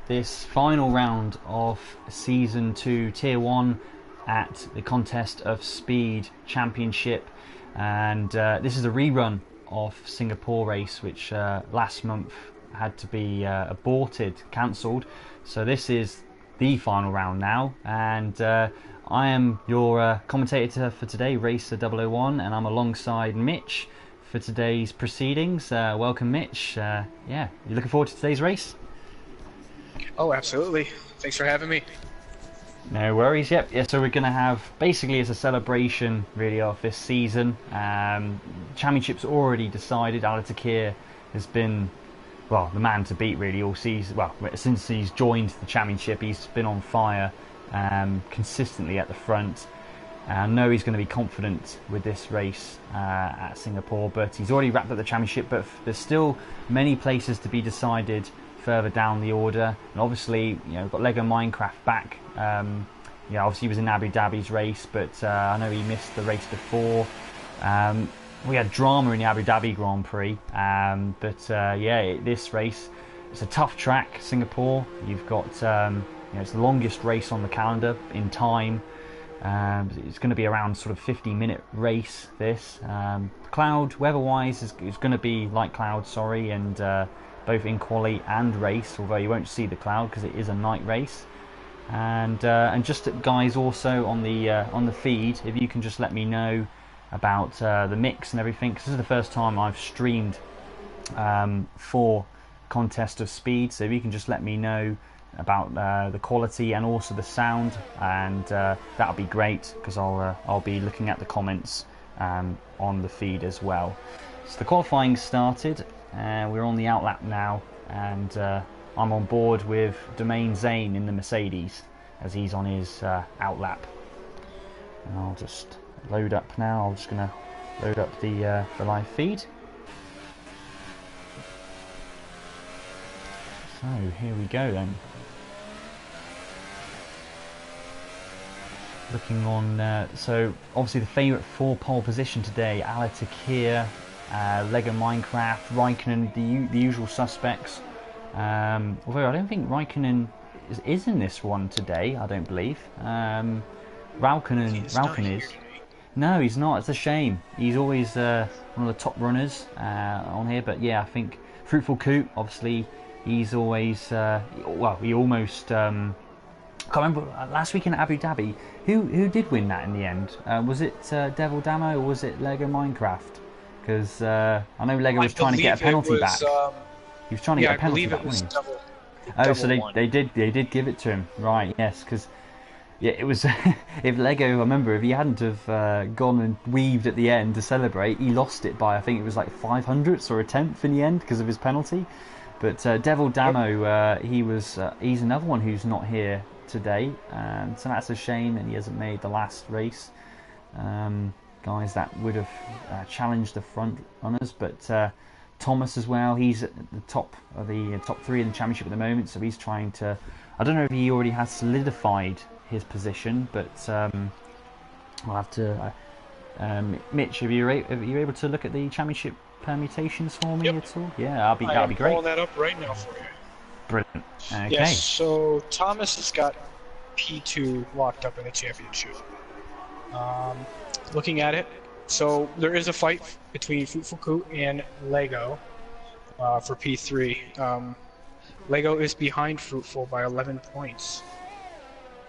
this final round of Season 2 Tier 1 at the Contest of Speed Championship, and this is a rerun of Singapore race, which last month had to be aborted, cancelled. So this is the final round now, and I am your commentator for today, Racer 001, and I'm alongside Mitch for today's proceedings. Welcome, Mitch. Yeah, you looking forward to today's race? Oh, absolutely. Thanks for having me. No worries. Yep. Yeah. So we're going to have, basically, it's a celebration really of this season. Championship's already decided. Alatakir has been, well, the man to beat really all season. Well, since he's joined the championship, he's been on fire, consistently at the front. I know he's going to be confident with this race at Singapore, but he's already wrapped up the championship. But there's still many places to be decided further down the order, and obviously, you know, we've got Lego Minecraft back. Yeah, obviously he was in Abu Dhabi's race, but I know he missed the race before. We had drama in the Abu Dhabi Grand Prix, but yeah, this race, it's a tough track, Singapore. You've got, you know, it's the longest race on the calendar in time. It's going to be around sort of 50-minute race. This cloud weather-wise is going to be like cloud, sorry, and both in quali and race, although you won't see the cloud because it is a night race. And just guys, also on the feed, if you can just let me know about the mix and everything, because this is the first time I've streamed for Contest of Speed. So if you can just let me know about the quality and also the sound, and that'll be great, because I'll be looking at the comments on the feed as well. So the qualifying started. We're on the outlap now, and I'm on board with Domain Zane in the Mercedes as he's on his outlap. And I'll just load up now. I'm just going to load up the live feed. So here we go then. Looking on, so obviously the favourite for pole position today, Alatakir, Lego Minecraft, Raikkonen, the usual suspects. Although I don't think Raikkonen is in this one today, I don't believe. Raikkonen is. No, he's not. It's a shame. He's always one of the top runners on here. But yeah, I think Fruitful Coot, obviously, he's always, well, he almost... I can't remember, last week in Abu Dhabi, who did win that in the end? Was it Devil Damo or was it Lego Minecraft? Because I know Lego was trying to get a penalty back. He was trying to get a penalty back, wasn't he? Oh, so they did give it to him, right? Yes, because yeah, it was if Lego, I remember, if he hadn't have gone and weaved at the end to celebrate, he lost it by, I think it was like 500ths or a tenth in the end because of his penalty. But Devil Damo, he's another one who's not here today, so that's a shame that he hasn't made the last race. Guys that would have challenged the front runners, but Thomas as well, he's at the top of the top three in the championship at the moment, so he's trying to, I don't know if he already has solidified his position, but we'll have to Mitch, are you able to look at the championship permutations for me at all? Yeah, that'd be great. I'm pulling that up right now for you. Brilliant. Okay. Yes, so Thomas has got P2 locked up in the championship. Looking at it, so there is a fight between Fruitful Coot and Lego for P3. Lego is behind Fruitful by 11 points.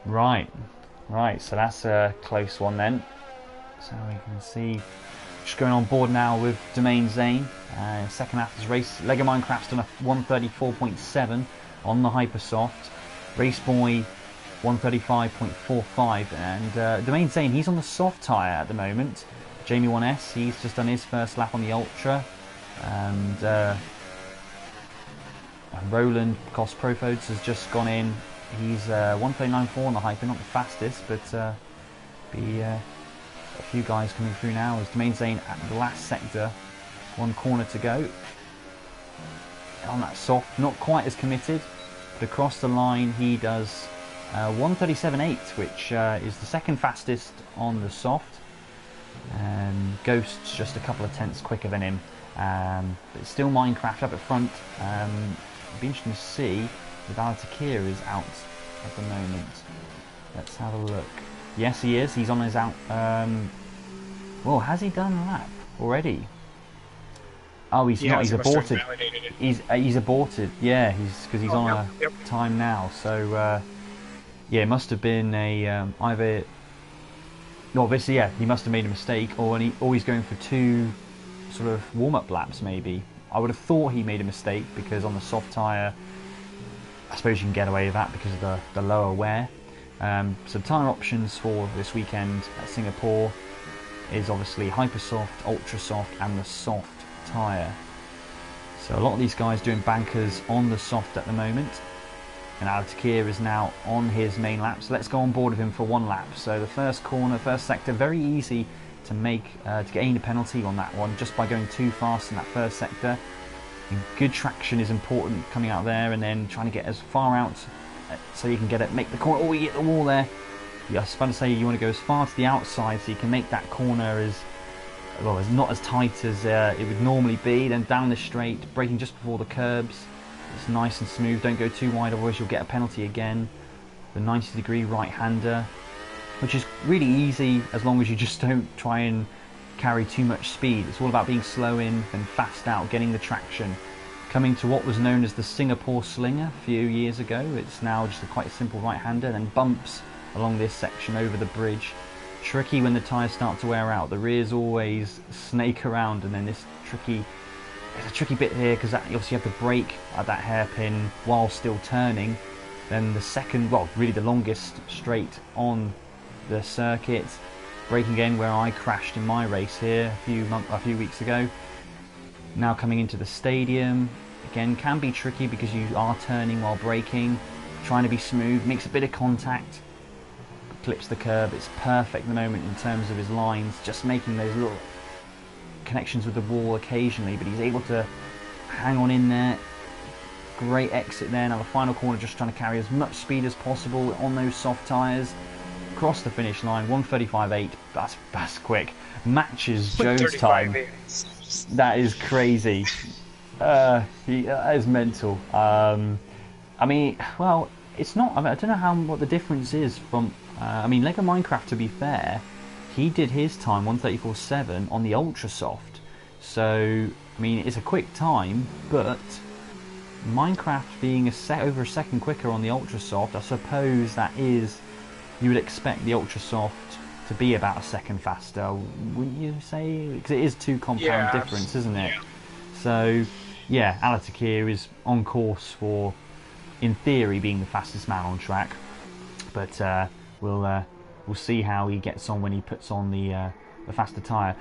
Right, so that's a close one then. So we can see, just going on board now with Domain Zane. Second half of this race, Lego Minecraft's done a 134.7 on the Hypersoft. Race Boy 135.45, and Domain Zane, he's on the soft tyre at the moment. Jamie 1S, he's just done his first lap on the Ultra, and Roland COS Profodes has just gone in. He's 139.4 on the Hyper, not the fastest, but be a few guys coming through now as Domain Zane at the last sector, one corner to go. On that soft, not quite as committed, but across the line he does 137.8, which is the second fastest on the soft. Ghost's just a couple of tenths quicker than him, but still Minecraft up at front. It'd be interesting to see if Alatakir is out at the moment. Let's have a look. Yes, he is. He's on his out. Well, has he done a lap already? Oh, he's not. He's aborted. He's aborted. Yeah, because he's on a time now. So yeah, it must have been a either. Obviously, yeah, he must have made a mistake, or he's going for 2 sort of warm-up laps. Maybe I would have thought he made a mistake because on the soft tyre, I suppose you can get away with that because of the lower wear. So tyre options for this weekend at Singapore is obviously Hypersoft, Ultra Soft, and the soft tyre. So a lot of these guys doing bankers on the soft at the moment, and Alatakir is now on his main lap. So let's go on board with him for 1 lap. So the first corner, first sector, very easy to make to gain a penalty on that one just by going too fast in that first sector. And good traction is important coming out there, and then trying to get as far out so you can get it, make the corner. Oh, you hit the wall there. Yeah, I was about to say you want to go as far to the outside so you can make that corner as well, as not as tight as it would normally be. Then down the straight, braking just before the curbs. It's nice and smooth. Don't go too wide, otherwise you'll get a penalty again. The 90-degree right-hander, which is really easy as long as you just don't try and carry too much speed. It's all about being slow in and fast out, getting the traction. Coming to what was known as the Singapore Slinger a few years ago. It's now just quite a simple right-hander, then bumps along this section over the bridge. Tricky when the tyres start to wear out. The rears always snake around, and then this it's a tricky bit here because you obviously have to brake at that hairpin while still turning. Then the second, well, really the longest straight on the circuit. Braking again where I crashed in my race here a few weeks ago. Now coming into the stadium, again can be tricky because you are turning while braking, trying to be smooth, makes a bit of contact, clips the curb. It's perfect at the moment in terms of his lines, just making those little connections with the wall occasionally, but he's able to hang on in there. Great exit there. Now the final corner, just trying to carry as much speed as possible on those soft tyres. Across the finish line, 1:35.8. That's quick. Matches Joe's time. That is crazy. That is mental. I mean, well, it's not. I don't know what the difference is from. I mean, Lego Minecraft, to be fair, he did his time 1:34.7 on the Ultra Soft. So I mean, it's a quick time, but Minecraft being over a second quicker on the Ultra Soft, I suppose that is. You would expect the Ultra Soft to be about a second faster, wouldn't you say? Because it is 2 compound difference, isn't it? Yeah. So, yeah, Alatakir is on course for, in theory, being the fastest man on track. But we'll see how he gets on when he puts on the faster tyre.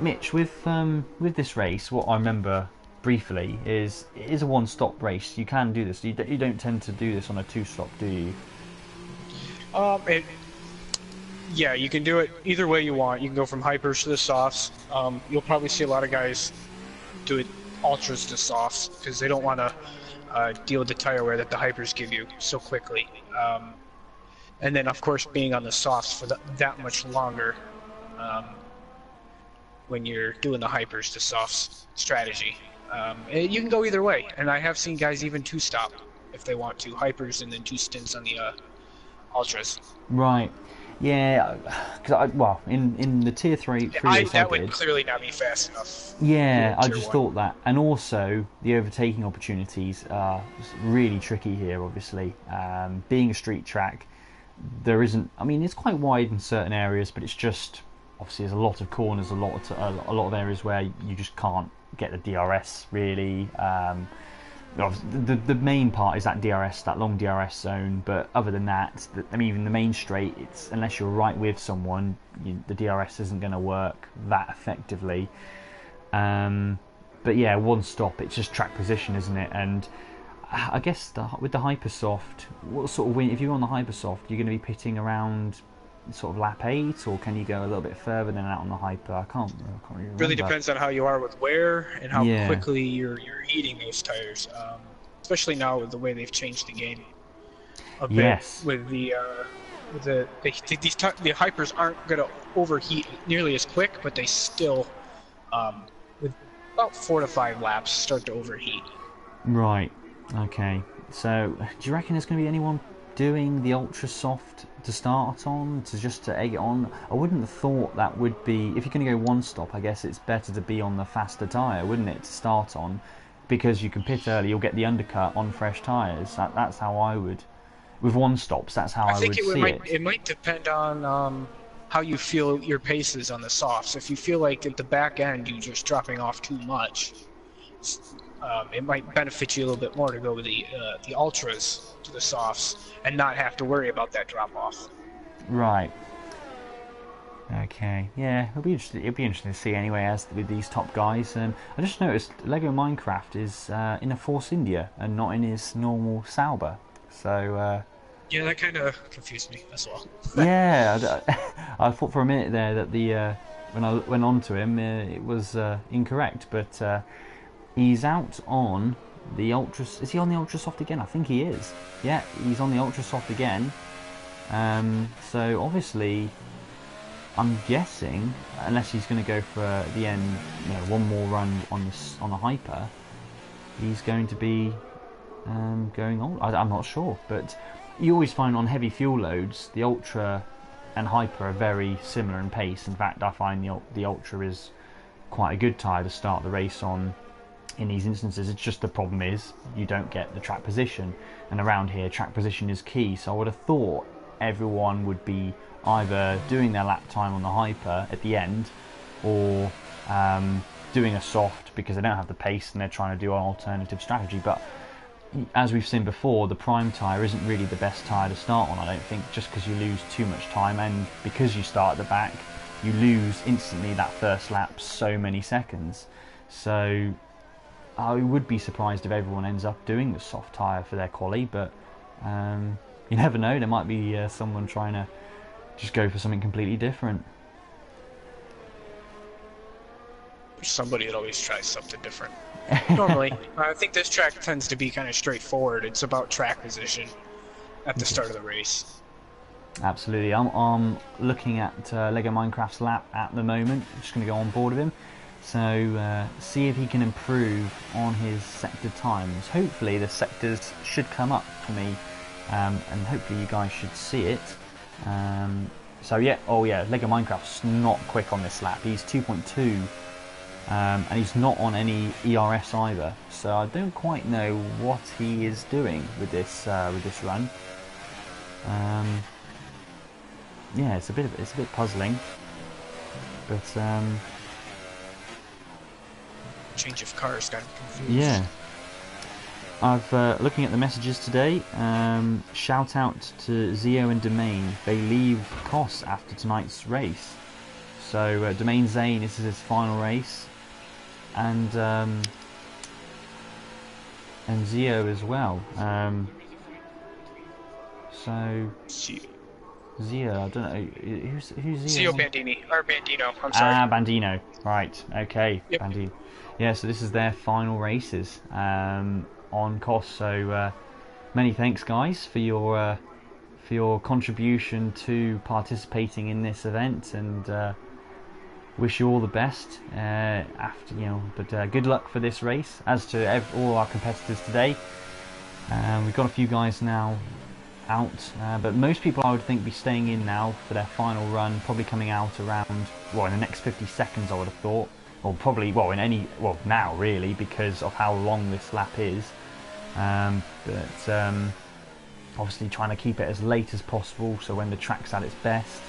Mitch, with this race, what I remember briefly is it is a 1-stop race. You can do this. You don't tend to do this on a 2-stop, do you? Yeah, you can do it either way you want. You can go from hypers to the softs. You'll probably see a lot of guys do it ultras to softs because they don't want to deal with the tire wear that the hypers give you so quickly. And then, of course, being on the softs for that much longer when you're doing the hypers to softs strategy. You can go either way, and I have seen guys even 2-stop if they want to, hypers and then 2 stints on the ultras. Right. Yeah, because well, in the tier 3 that would clearly not be fast enough. Yeah, I just thought that, and also the overtaking opportunities are really tricky here. Obviously, being a street track, there isn't. I mean, it's quite wide in certain areas, but it's just obviously there's a lot of corners, a lot of areas where you just can't get the DRS really. The main part is that DRS, that long DRS zone, but other than that, I mean, even the main straight, it's unless you're right with someone, the DRS isn't going to work that effectively. But yeah, 1-stop, it's just track position, isn't it? And I guess with the Hypersoft, what sort of if you're on the Hypersoft, you're going to be pitting around sort of lap 8, or can you go a little bit further than out on the Hyper? I can't really remember. Really depends on how you are with wear and how quickly you're heating those tires. Especially now with the way they've changed the game a bit. With the Hypers aren't going to overheat nearly as quick, but they still, with about 4 to 5 laps, start to overheat. Right. Okay. So, do you reckon there's going to be anyone doing the ultra soft to start on, to egg it on? I wouldn't have thought that would be. If you're going to go one stop, I guess it's better to be on the faster tyre, wouldn't it, to start on, because you can pit early. You'll get the undercut on fresh tyres. That's how I would. With one stops, that's how I would see it. It might depend on how you feel your pace is on the softs. If you feel like at the back end you're just dropping off too much, it might benefit you a little bit more to go with the ultras to the softs and not have to worry about that drop off. Right. Okay. Yeah, it'll be interesting to see anyway, as with these top guys. I just noticed Lego Minecraft is in a Force India and not in his normal Sauber. So. Yeah, that kind of confused me as well. Yeah, I thought for a minute there that when I went on to him, it was incorrect, but he's out on the Ultra. Is he on the Ultra Soft again? I think he is. Yeah, he's on the Ultra Soft again. So obviously, I'm guessing, unless he's going to go for the end, one more run on the hyper, he's going to be going on. I'm not sure, but. You always find on heavy fuel loads, the Ultra and Hyper are very similar in pace. In fact, I find the Ultra is quite a good tyre to start the race on in these instances. It's just the problem is you don't get the track position, and around here track position is key. So I would have thought everyone would be either doing their lap time on the Hyper at the end, or doing a soft because they don't have the pace and they're trying to do an alternative strategy. But as we've seen before, the prime tyre isn't really the best tyre to start on, I don't think, just because you lose too much time, and because you start at the back, you lose instantly that first lap so many seconds. So I would be surprised if everyone ends up doing the soft tyre for their quali, but you never know, there might be someone trying to just go for something completely different. Somebody that always tries something different. Normally, I think this track tends to be kind of straightforward. It's about track position at the start of the race. Absolutely. I'm looking at Lego Minecraft's lap at the moment. I'm just going to go on board with him. So see if he can improve on his sector times. Hopefully the sectors should come up for me, and hopefully you guys should see it. So yeah, Lego Minecraft's not quick on this lap. He's 2.2. And he's not on any ERS either, so I don't quite know what he is doing with this run. Yeah, it's a bit puzzling, but change of cars got confused. Yeah, I've looking at the messages today. Shout out to Zio and Domain. They leave COS after tonight's race. So Domain Zane, this is his final race. And Zio as well. So Zio, I don't know who's Zio. Zio Bandini or Bandino. I'm sorry. Ah, Bandino. Right. Okay. Yep. Bandino. Yeah. So this is their final races on COS. So many thanks, guys, for your contribution to participating in this event, and. Wish you all the best but good luck for this race. As to all our competitors today, we've got a few guys now out, but most people I would think be staying in now for their final run, probably coming out around in the next 50 seconds I would have thought, or probably now really, because of how long this lap is, but obviously trying to keep it as late as possible so when the track's at its best.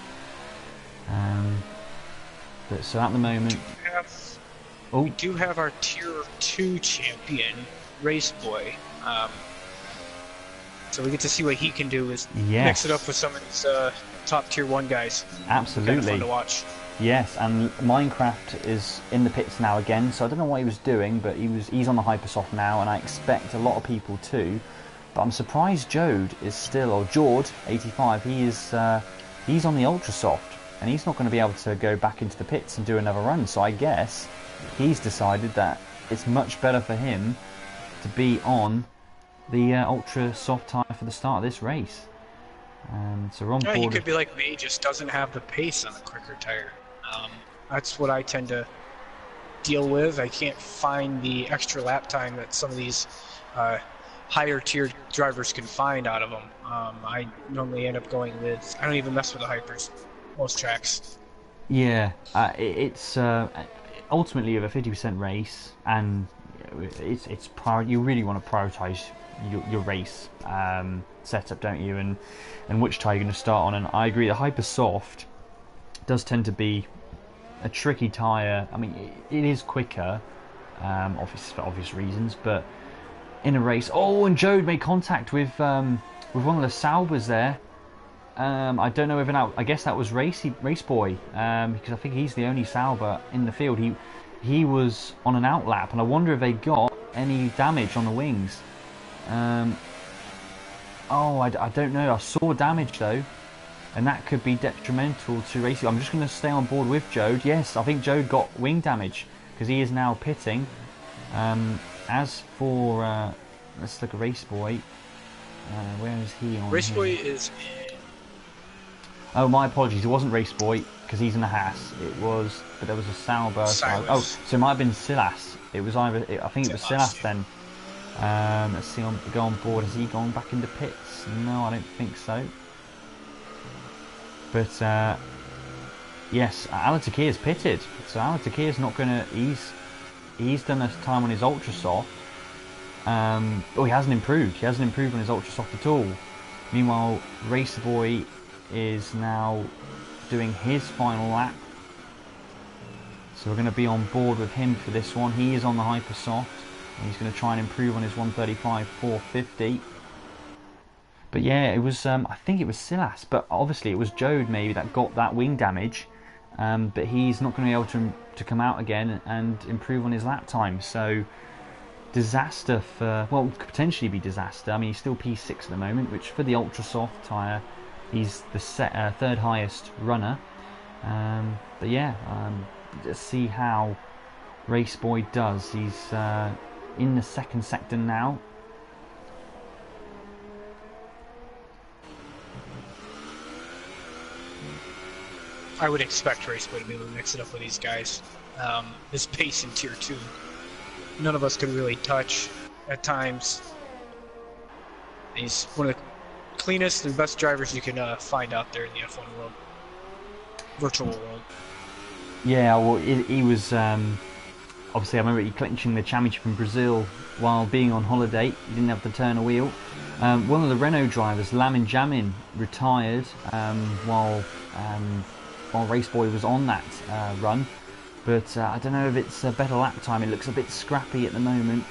So at the moment, we do have our Tier 2 champion, Race Boy. So we get to see what he can do is mix it up with some of these top Tier 1 guys. Absolutely. Kind of fun to watch. Yes, and Minecraft is in the pits now again, so I don't know what he was doing, but he's on the Hypersoft now, and I expect a lot of people too. But I'm surprised Jord is still, or Jord 85, he's on the Ultrasoft. And he's not going to be able to go back into the pits and do another run. So I guess he's decided that it's much better for him to be on the ultra soft tyre for the start of this race. So we're on board. He could be like me, just doesn't have the pace on the quicker tyre. That's what I tend to deal with. I can't find the extra lap time that some of these higher tier drivers can find out of them. I normally end up going with, I don't even mess with the hypers, most tracks. Yeah, it's ultimately of a 50% race, and it's you really want to prioritize your race setup, don't you? And which tire you're going to start on. And I agree, the hyper soft does tend to be a tricky tire. I mean, it is quicker, for obvious reasons, but in a race. Oh, and Jode made contact with one of the Saubers there. I don't know if I guess that was Race Boy, because I think he's the only Sauber in the field. He was on an outlap, and I wonder if they got any damage on the wings. I don't know. I saw damage though, and that could be detrimental to racing. I'm just going to stay on board with Jode. Yes, I think Jode got wing damage because he is now pitting. As for let's look at Race Boy. Where is he on? Race Boy is. Oh, my apologies. It wasn't Race Boy because he's in a Haas. It was, but there was a Sauber. Oh, so it might have been Silas. It was either. I think it was Silas then. Let's see. Go on board. Has he gone back into pits? No, I don't think so. But yes, Alatakir is pitted. So Alatakir is not going to. He's done a time on his Ultra Soft. He hasn't improved. He hasn't improved on his Ultra Soft at all. Meanwhile, Racer Boy is now doing his final lap. So we're going to be on board with him for this one. He is on the Hyper Soft. And he's going to try and improve on his 135.450. But yeah, it was. I think it was Silas, but obviously it was Jode maybe that got that wing damage. But he's not going to be able to come out again and improve on his lap time. So disaster for, well, could potentially be disaster. I mean, he's still P6 at the moment, which for the Ultra Soft tyre, he's the third highest runner. But yeah, let's see how Race Boy does. He's in the second sector now. I would expect Race Boy to be able to mix it up with these guys. His pace in Tier 2, none of us could really touch at times. He's one of the cleanest and best drivers you can find out there in the F1 world. Virtual world. Yeah, well, he was... obviously, I remember he clinching the championship in Brazil while being on holiday. He didn't have to turn a wheel. One of the Renault drivers, Lamin Jamin, retired while Race Boy was on that run. But I don't know if it's a better lap time. It looks a bit scrappy at the moment.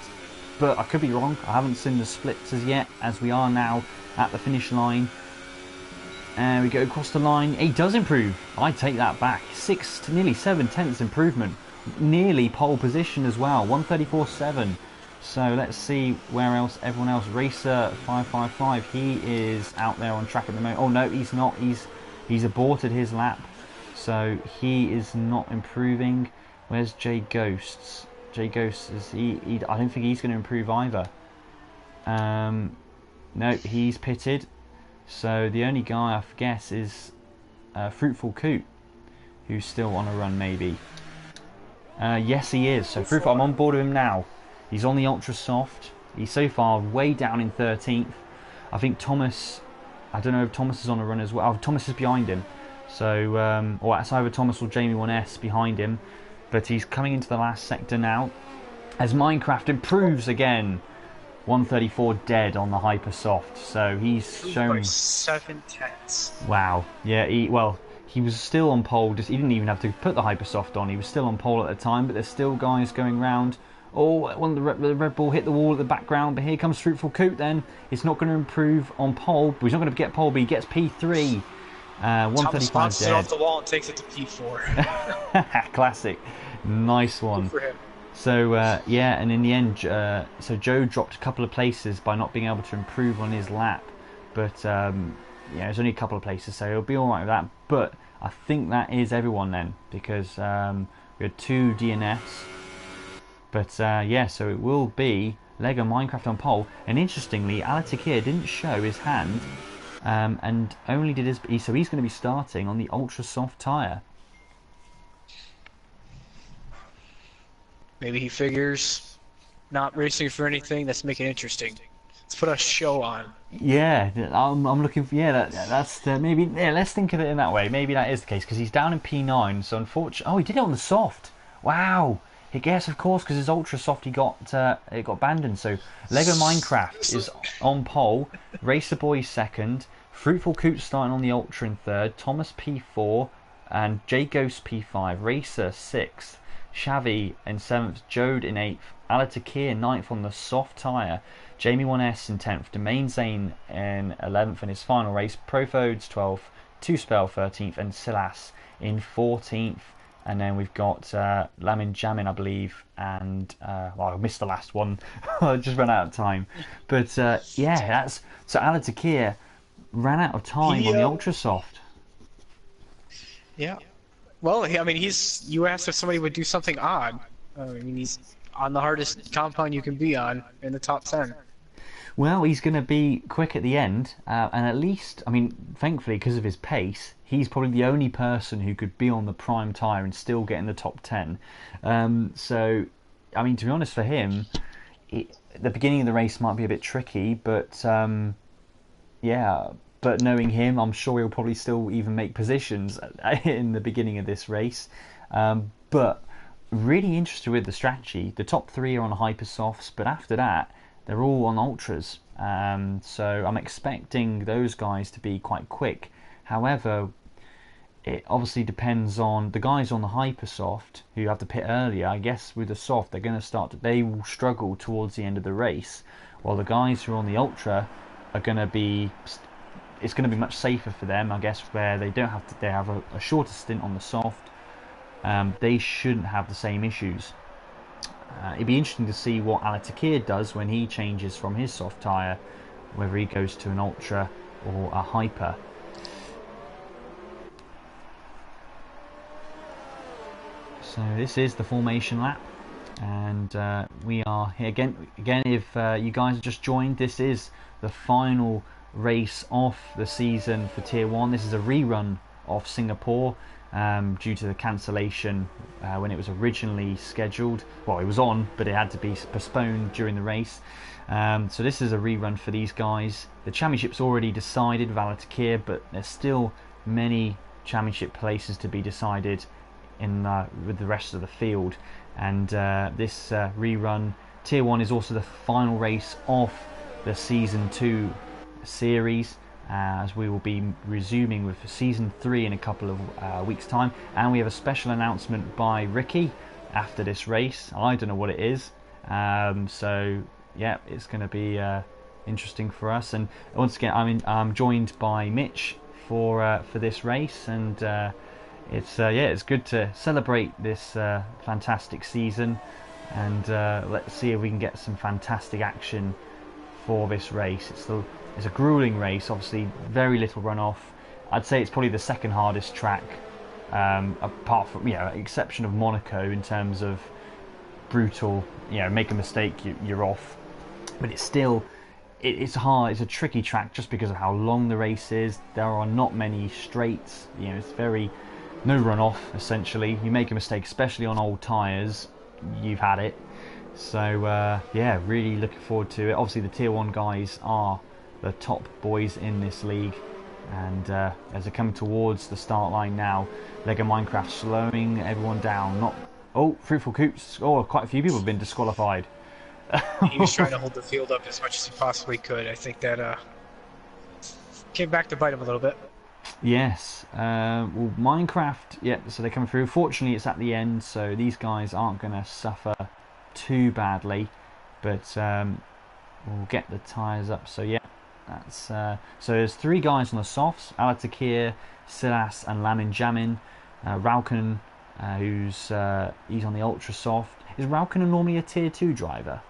But I could be wrong. I haven't seen the splits as yet, as we are now at the finish line. And we go across the line. He does improve. I take that back. 6 to nearly 7/10 improvement. Nearly pole position as well. 134.7. So let's see where else everyone else. Racer 555. He is out there on track at the moment. Oh no, he's not. He's aborted his lap. So he is not improving. Where's Jay Ghosts? Jay Ghosts is he I don't think he's going to improve either. No, he's pitted. So the only guy I guess is Fruitful Coot, who's still on a run maybe. Yes, he is. So Fruitful, I'm on board with him now. He's on the Ultra Soft. He's so far way down in 13th. I think Thomas. I don't know if Thomas is on a run as well. Oh, Thomas is behind him. So, or it's either Thomas or Jamie 1S behind him. But he's coming into the last sector now. As Minecraft improves again. 134 dead on the Hyper Soft. So he's shown 7/10. Wow. Yeah, he was still on pole. He didn't even have to put the Hyper Soft on. He was still on pole at the time, but there's still guys going round. Oh, one of the Red Bull hit the wall at the background, but here comes Fruitful Coot then. It's not going to improve on pole, but he's not going to get pole, but he gets P3. 135 Thomas dead. it off the wall and takes it to P4. Classic. Nice one. Good for him. So, yeah, and in the end, so Joe dropped a couple of places by not being able to improve on his lap. But, yeah, there's only a couple of places, so he'll be alright with that. But I think that is everyone then, because we had 2 DNFs. But, yeah, so it will be Lego Minecraft on pole. And interestingly, Alatakir didn't show his hand, and only did his... So he's going to be starting on the Ultra Soft tyre. Maybe he figures not racing for anything, let's make it interesting. Let's put a show on. Yeah, I'm looking for. Yeah, that's maybe. Yeah, let's think of it in that way. Maybe that is the case because he's down in P9. So unfortunately, oh, he did it on the soft. Wow. I guess of course because his ultra soft he got it got abandoned. So Lego Minecraft is on pole. Racer Boy second. Fruitful Coots starting on the ultra in third. Thomas P4 and J Ghost P5. Racer sixth. Shavi in seventh. Jode in eighth. Alatakir ninth on the soft tyre. Jamie 1S in 10th, Domain Zane in 11th in his final race, Profodes 12th, 2Spell 13th, and Silas in 14th. And then we've got Lamin Jamin, I believe, and well, I missed the last one. I just ran out of time. But yeah, that's so Alatakir ran out of time on the Ultra Soft. Yeah. Well, I mean, you asked if somebody would do something odd. I mean, he's on the hardest compound you can be on in the top 10. Well, he's going to be quick at the end, and at least, I mean, thankfully, because of his pace, he's probably the only person who could be on the prime tyre and still get in the top 10. So, I mean, to be honest, for him, the beginning of the race might be a bit tricky, but yeah, but knowing him, I'm sure he'll probably still even make positions in the beginning of this race. But really interested with the strategy. The top three are on hypersofts, but after that, they're all on ultras. So I'm expecting those guys to be quite quick. However, it obviously depends on the guys on the hypersoft who have to pit earlier. I guess with the soft, they're going to they will struggle towards the end of the race, while the guys who are on the ultra are going to be. It's going to be much safer for them, I guess, where they don't have to. They have a shorter stint on the soft. They shouldn't have the same issues. It'd be interesting to see what Alatakir does when he changes from his soft tyre, whether he goes to an ultra or a hyper. So this is the formation lap, and we are here again. If you guys have just joined, this is the final race of the season for Tier 1. This is a rerun of Singapore. Due to the cancellation when it was originally scheduled. Well, it was on, but it had to be postponed during the race. So this is a rerun for these guys. The championship's already decided with Alatakir, but there's still many championship places to be decided in with the rest of the field. And this rerun, Tier 1 is also the final race of the Season 2 series. As we will be resuming with Season 3 in a couple of weeks' time. And we have a special announcement by Ricky after this race. I don't know what it is. So, yeah, it's going to be interesting for us. And once again, I'm joined by Mitch for this race. And it's good to celebrate this fantastic season. And let's see if we can get some fantastic action for this race. It's a grueling race, obviously very little runoff. I'd say it's probably the second hardest track, apart from exception of Monaco in terms of brutal. Make a mistake, you're off. But it's still, it's hard. It's a tricky track just because of how long the race is. There are not many straights. It's no runoff essentially. You make a mistake, especially on old tyres, you've had it. So yeah, really looking forward to it. Obviously the Tier 1 guys are the top boys in this league, and as they come towards the start line now, Lego Minecraft slowing everyone down. Fruitful Coots. Quite a few people have been disqualified. He was trying to hold the field up as much as he possibly could. I think that came back to bite him a little bit. Yes. Well, Minecraft, yeah, so they're coming through. Fortunately, it's at the end, so these guys aren't going to suffer too badly, but we'll get the tyres up. So yeah, that's so there's three guys on the softs: Alatakir, Silas, and Lamin Jamin. Rauken, he's on the ultra soft. Is Rauken normally a Tier 2 driver?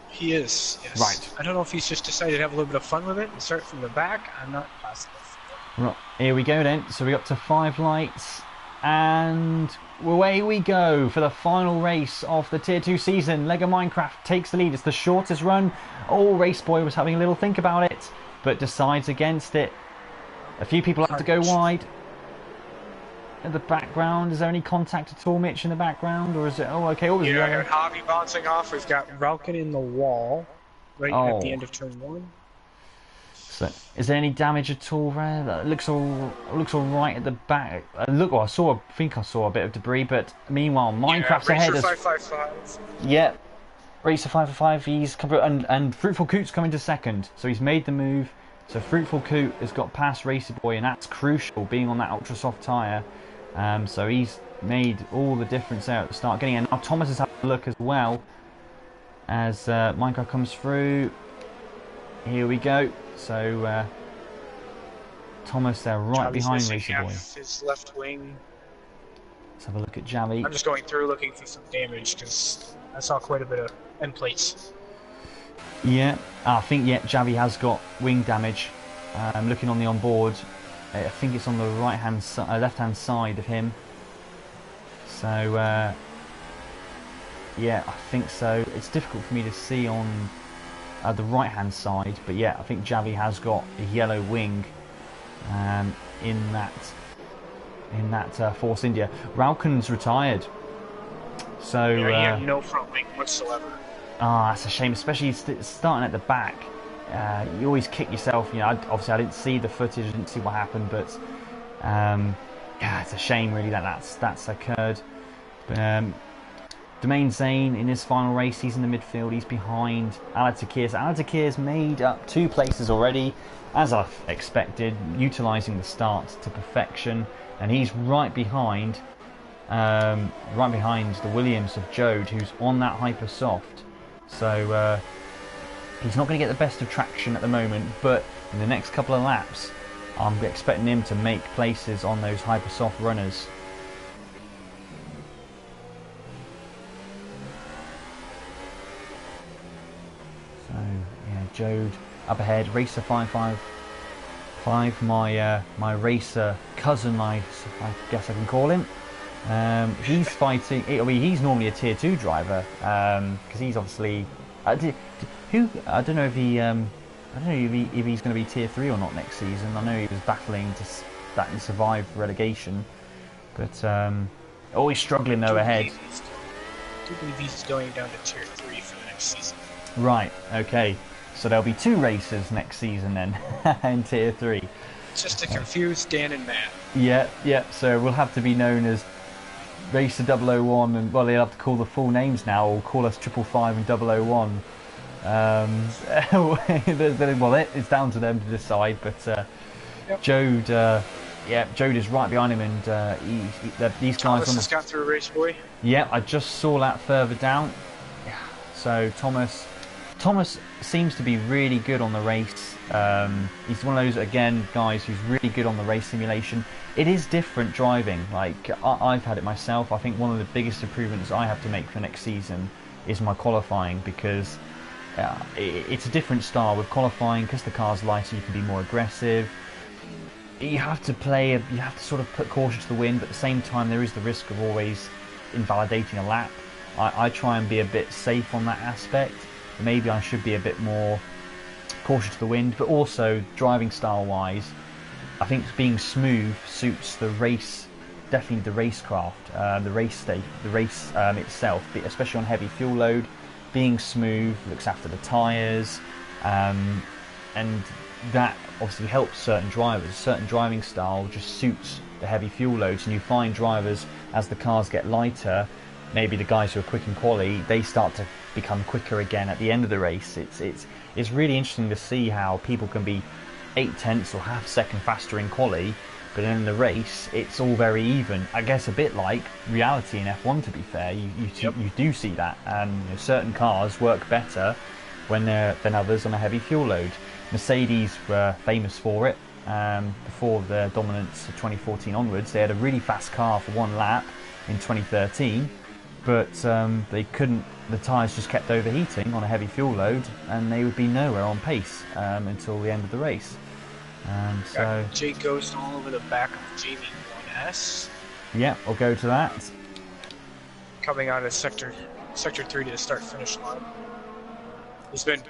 He is, yes. Right. I don't know if he's just decided to have a little bit of fun with it and start from the back. I'm not positive. Right, here we go then. So we're up to 5 lights, and away we go for the final race of the Tier 2 season. Lego Minecraft takes the lead. It's the shortest run. Race Boy was having a little think about it, but decides against it. A few people have to go wide. In the background, is there any contact at all, Mitch, in the background, or is it? Oh, okay. I got Javi bouncing off. We've got Rauken in the wall. right at the end of turn 1. So, is there any damage at all there? That looks all right at the back. I think I saw a bit of debris, but meanwhile, Minecraft's ahead. Racer 555. Yeah, Racer 555. He's come through, and Fruitful Coot's coming to second. So he's made the move. So Fruitful Coot has got past Racer Boy, and that's crucial, being on that ultra soft tyre. So he's made all the difference there at the start. Getting in. Now Thomas has had a look as well as Minecraft comes through. Here we go. So Thomas there right behind Racer Boy. His left wing. Let's have a look at Javi. I'm just going through looking for some damage because I saw quite a bit of end plates. Yeah, I think Javi has got wing damage. Looking on the onboard, I think it's on the left-hand side of him. So yeah, I think so. It's difficult for me to see on the right-hand side, but yeah, I think Javi has got a yellow wing in that Force India. Rauken's retired, so yeah, he had no front wing whatsoever. That's a shame, especially starting at the back. You always kick yourself. Obviously I didn't see the footage, I didn't see what happened, but yeah, it's a shame really that's occurred. But, Domain Zane in his final race, he's in the midfield, he's behind Alatakir. So Alatakir's made up 2 places already, as I've expected, utilising the start to perfection, and he's right behind the Williams of Jode, who's on that hyper soft. So he's not going to get the best of traction at the moment, but in the next couple of laps, I'm expecting him to make places on those hyper soft runners. So yeah, Jode up ahead, Racer 555, my racer cousin, I guess I can call him. He's fighting. He's normally a tier 2 driver because he's obviously. I don't know if he. I don't know if he's going to be tier 3 or not next season. I know he was battling to survive relegation, but always struggling though ahead. I do believe he's going down to tier 3 for the next season. Right. Okay. So there'll be 2 racers next season then in tier 3. Just to confuse Dan and Matt. Yeah. So we'll have to be known as Racer 001, and well, they'll have to call the full names now, or call us 555 and 001. Well, it's down to them to decide. But yep. Jode, Jode is right behind him, and these guys. Thomas has got through Race Boy. Yeah, I just saw that further down. Yeah. So Thomas seems to be really good on the race. He's one of those guys who's really good on the race simulation. It is different driving. Like I've had it myself. I think one of the biggest improvements I have to make for next season is my qualifying, because it's a different style with qualifying. Because the car's lighter, you can be more aggressive. You have to sort of put caution to the wind, but at the same time there is the risk of always invalidating a lap. I try and be a bit safe on that aspect. Maybe I should be a bit more cautious to the wind, but also driving style wise, I think being smooth suits the race, definitely the racecraft, the race itself, especially on heavy fuel load. Being smooth looks after the tyres, and that obviously helps certain drivers. Certain driving style just suits the heavy fuel loads, and you find drivers, as the cars get lighter, maybe the guys who are quick in quali, they start to become quicker again at the end of the race. It's really interesting to see how people can be 0.8 or half a second faster in quali, but then in the race it's all very even. I guess a bit like reality in F1, to be fair. You do see that. Certain cars work better when than others on a heavy fuel load. Mercedes were famous for it. Before the dominance of 2014 onwards, they had a really fast car for one lap in 2013, but they couldn't. The tyres just kept overheating on a heavy fuel load, and they would be nowhere on pace until the end of the race. So Jake goes all over the back of JV1S. Yeah, we'll go to that. Coming out of sector 3 to the start-finish line. He's been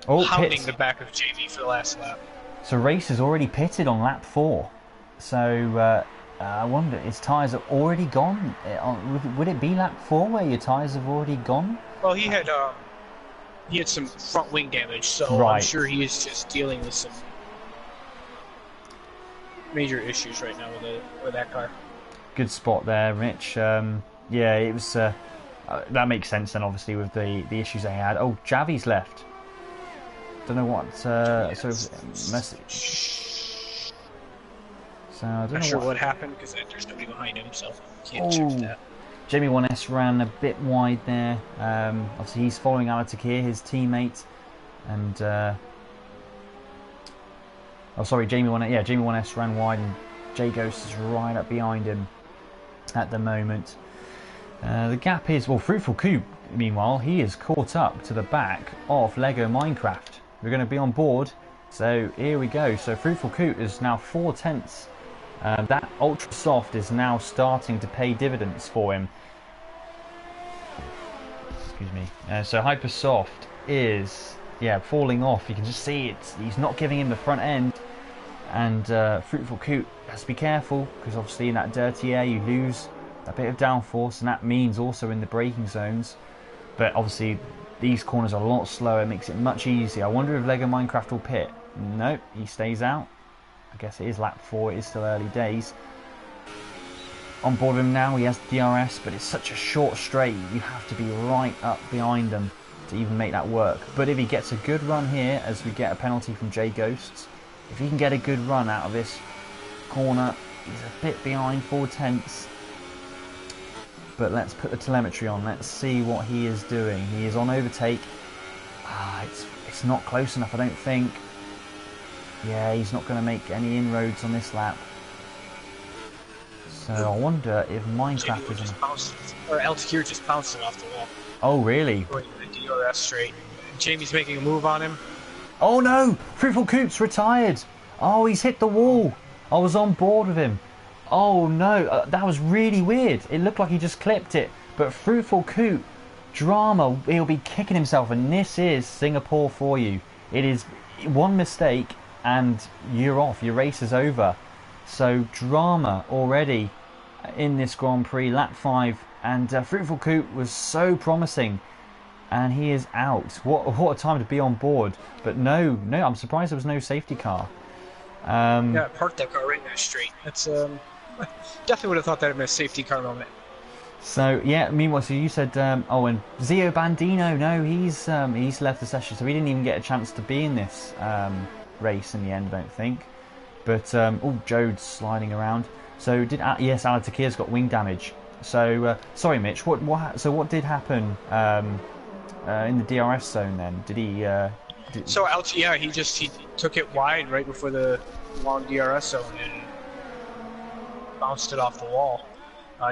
hounding the back of JV for the last lap. So Race is already pitted on lap 4. So I wonder, his tyres have already gone? Would it be lap 4 where your tyres have already gone? Well, he had he had some front wing damage, so I'm Right. sure he is just dealing with some major issues right now with that car. Good spot there, Rich. Yeah, it was. That makes sense then, obviously, with the issues they had. Oh, Javi's left. Don't know what sort of message. So I don't know Not sure what happened because there's nobody behind him, so can't check that. Jamie 1S ran a bit wide there. Obviously, he's following Alatakir, his teammate, and oh, sorry, Jamie 1S ran wide, and J Ghost is right up behind him at the moment. The gap is, well, Fruitful Coop, meanwhile, he is caught up to the back of Lego Minecraft. We're going to be on board, so here we go. So Fruitful Coop is now 4/10. That Ultra Soft is now starting to pay dividends for him. Excuse me. So Hyper Soft is, falling off. You can just see it. He's not giving him the front end. And Fruitful Coop has to be careful, because obviously in that dirty air you lose a bit of downforce, and that means also in the braking zones. But obviously these corners are a lot slower, it makes it much easier. I wonder if Lego Minecraft will pit. Nope, he stays out. I guess it is lap 4, it is still early days. On board him now, he has DRS, but it's such a short straight, you have to be right up behind him to even make that work. But if he gets a good run here, as we get a penalty from J Ghosts, if he can get a good run out of this corner, he's a bit behind, 4/10. But let's put the telemetry on, let's see what he is doing. He is on overtake. It's not close enough, I don't think. Yeah, he's not going to make any inroads on this lap. So I wonder if Minecraft is or Altakir just bouncing off the wall. Oh, really? Going to the DRS straight. Jamie's making a move on him. Oh no! Fruitful Coop's retired! Oh, he's hit the wall! I was on board with him. Oh no, that was really weird. It looked like he just clipped it. But Fruitful Coop, drama, he'll be kicking himself, and this is Singapore for you. It is one mistake and you're off, your race is over. So drama already in this Grand Prix, lap 5, and Fruitful Coop was so promising, and he is out. What a time to be on board. But no, I'm surprised there was no safety car. Yeah, parked that car right in that straight. That's definitely would have thought that had been a safety car moment. So yeah, meanwhile, so you said, oh, and Zio Bandino, no, he's left the session, so he didn't even get a chance to be in this race in the end, I don't think. But oh, Jode's sliding around. So yes, Alatakir's got wing damage. So sorry, Mitch. What did happen in the DRS zone then? Did he? So he took it wide right before the long DRS zone and bounced it off the wall.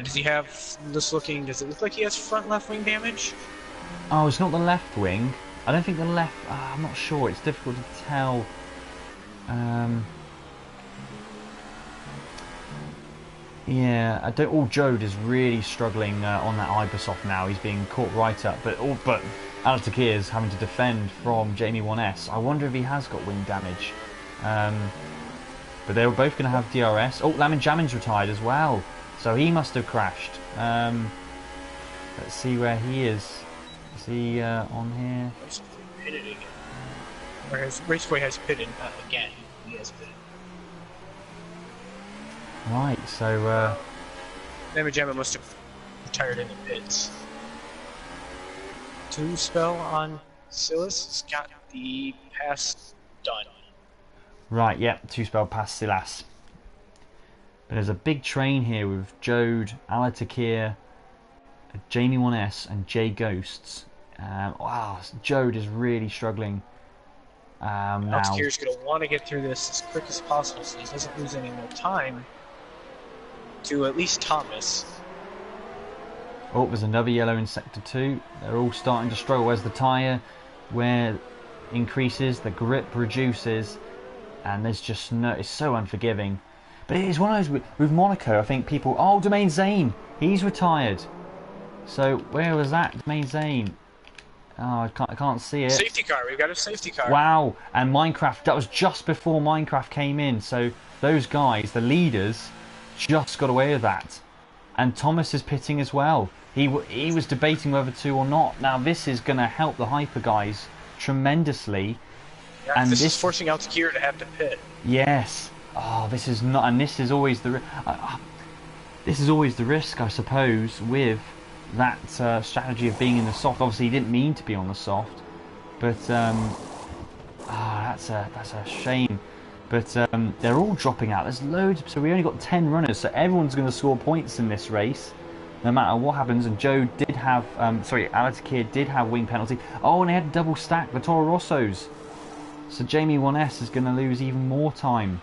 Does he have does it look like he has front left wing damage? Oh, it's not the left wing. I don't think the left. I'm not sure. It's difficult to tell. Yeah, I don't. Oh, Jode is really struggling on that Ibersoft now. He's being caught right up, but Alatakir is having to defend from Jamie 1S. I wonder if he has got wing damage. But they were both going to have DRS. Oh, Lamin Jamin's retired as well, so he must have crashed. Let's see where he is. Is he on here? Pitted again. Or his Raceway has pitted again. He has pitted. Right, so Lamin Jamin must have retired in the pits. 2 spell on Silas has got the pass done. Right, yeah, 2 spell past Silas. But there's a big train here with Jode, Alatakir, Jamie 1S, and J Ghosts. Wow, Jode is really struggling now. Alatakir's going to want to get through this as quick as possible so he doesn't lose any more time to at least Thomas. Oh, there's another yellow in Sector 2. They're all starting to struggle. Where's the tyre? Where increases, the grip reduces, and there's just no... It's so unforgiving. But it is one of those... With Monaco, I think people... Oh, Domain Zane! He's retired. So, where was that? Domain Zane. Oh, I can't see it. Safety car. We've got a safety car. Wow. And Minecraft... That was just before Minecraft came in. So, those guys, the leaders, just got away with that. and Thomas is pitting as well. He was debating whether to or not. Now this is going to help the hyper guys tremendously. Yeah, and this is forcing Altakir to have to pit. Yes. Oh, this is not, and this is always the risk, I suppose, with that strategy of being in the soft. Obviously, he didn't mean to be on the soft, but that's a shame. But they're all dropping out. There's loads, so we only got 10 runners, so everyone's going to score points in this race, no matter what happens. And Joe did have, Alatakir did have wing penalty. Oh, and they had double stack the Toro Rossos. So Jamie 1S is going to lose even more time.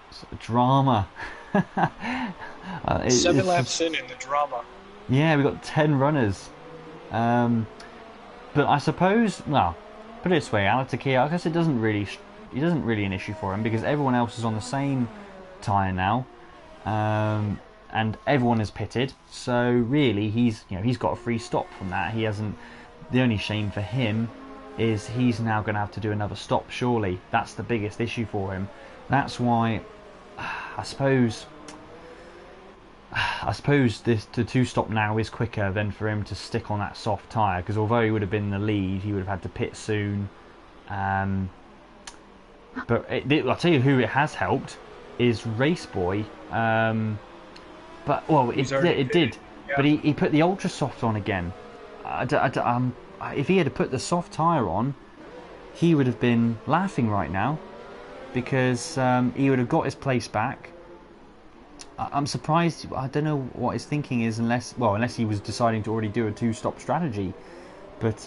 So, drama. 7 laps in the drama. Yeah, we got 10 runners. But I suppose, well, put it this way, Alatakir, I guess it isn't really an issue for him because everyone else is on the same tyre now, and everyone is pitted. So really, he's got a free stop from that. He hasn't. The only shame for him is he's now going to have to do another stop. Surely that's the biggest issue for him. That's why I suppose the 2-stop now is quicker than for him to stick on that soft tyre, because although he would have been in the lead, he would have had to pit soon. But I'll tell you who it has helped is Race Boy. It did. Yeah. But he put the ultra soft on again. If he had put the soft tyre on, he would have been laughing right now, because he would have got his place back. I'm surprised. I don't know what his thinking is, unless he was deciding to already do a 2-stop strategy. But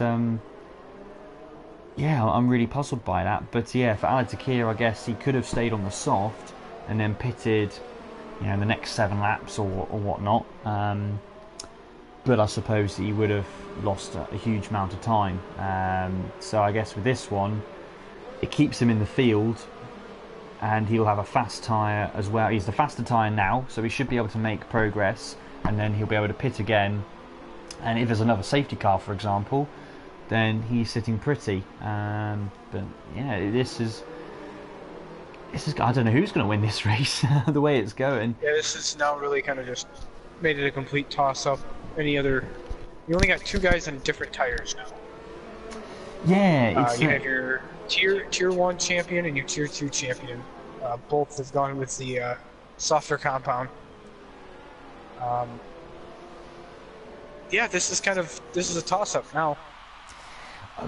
yeah, I'm really puzzled by that. But yeah, for Alatakir, I guess he could have stayed on the soft and then pitted, the next 7 laps or whatnot. But I suppose he would have lost a huge amount of time. So I guess with this one, it keeps him in the field. And he'll have a fast tyre as well. He's the faster tyre now, so he should be able to make progress, and then he'll be able to pit again. And if there's another safety car, for example, then he's sitting pretty. But yeah, this is. I don't know who's going to win this race. The way it's going. Yeah, this is now really kind of just made it a complete toss-up. You only got 2 guys on different tires now. Yeah, you have your tier 1 champion and your tier 2 champion. Both have gone with the softer compound. Yeah, this is a toss-up now.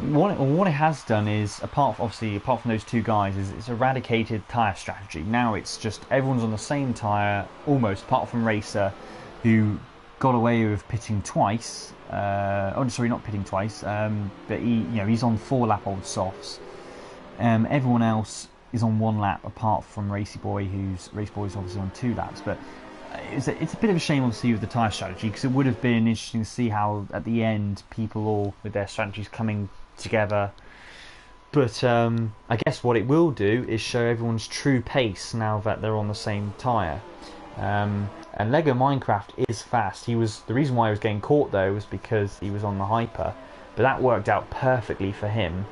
What it has done is, apart from those 2 guys, is it's eradicated tyre strategy. Now it's just everyone's on the same tyre, almost, apart from Racer, who got away with pitting twice. Not pitting twice. But he's on 4-lap-old softs. Everyone else is on 1 lap, apart from Race Boy's obviously on 2 laps. But it's a bit of a shame, obviously, with the tyre strategy, because it would have been interesting to see how at the end people all with their strategies coming together. But I guess what it will do is show everyone's true pace now that they're on the same tyre. And Lego Minecraft is fast. The reason why he was getting caught though was because he was on the hyper, but that worked out perfectly for him.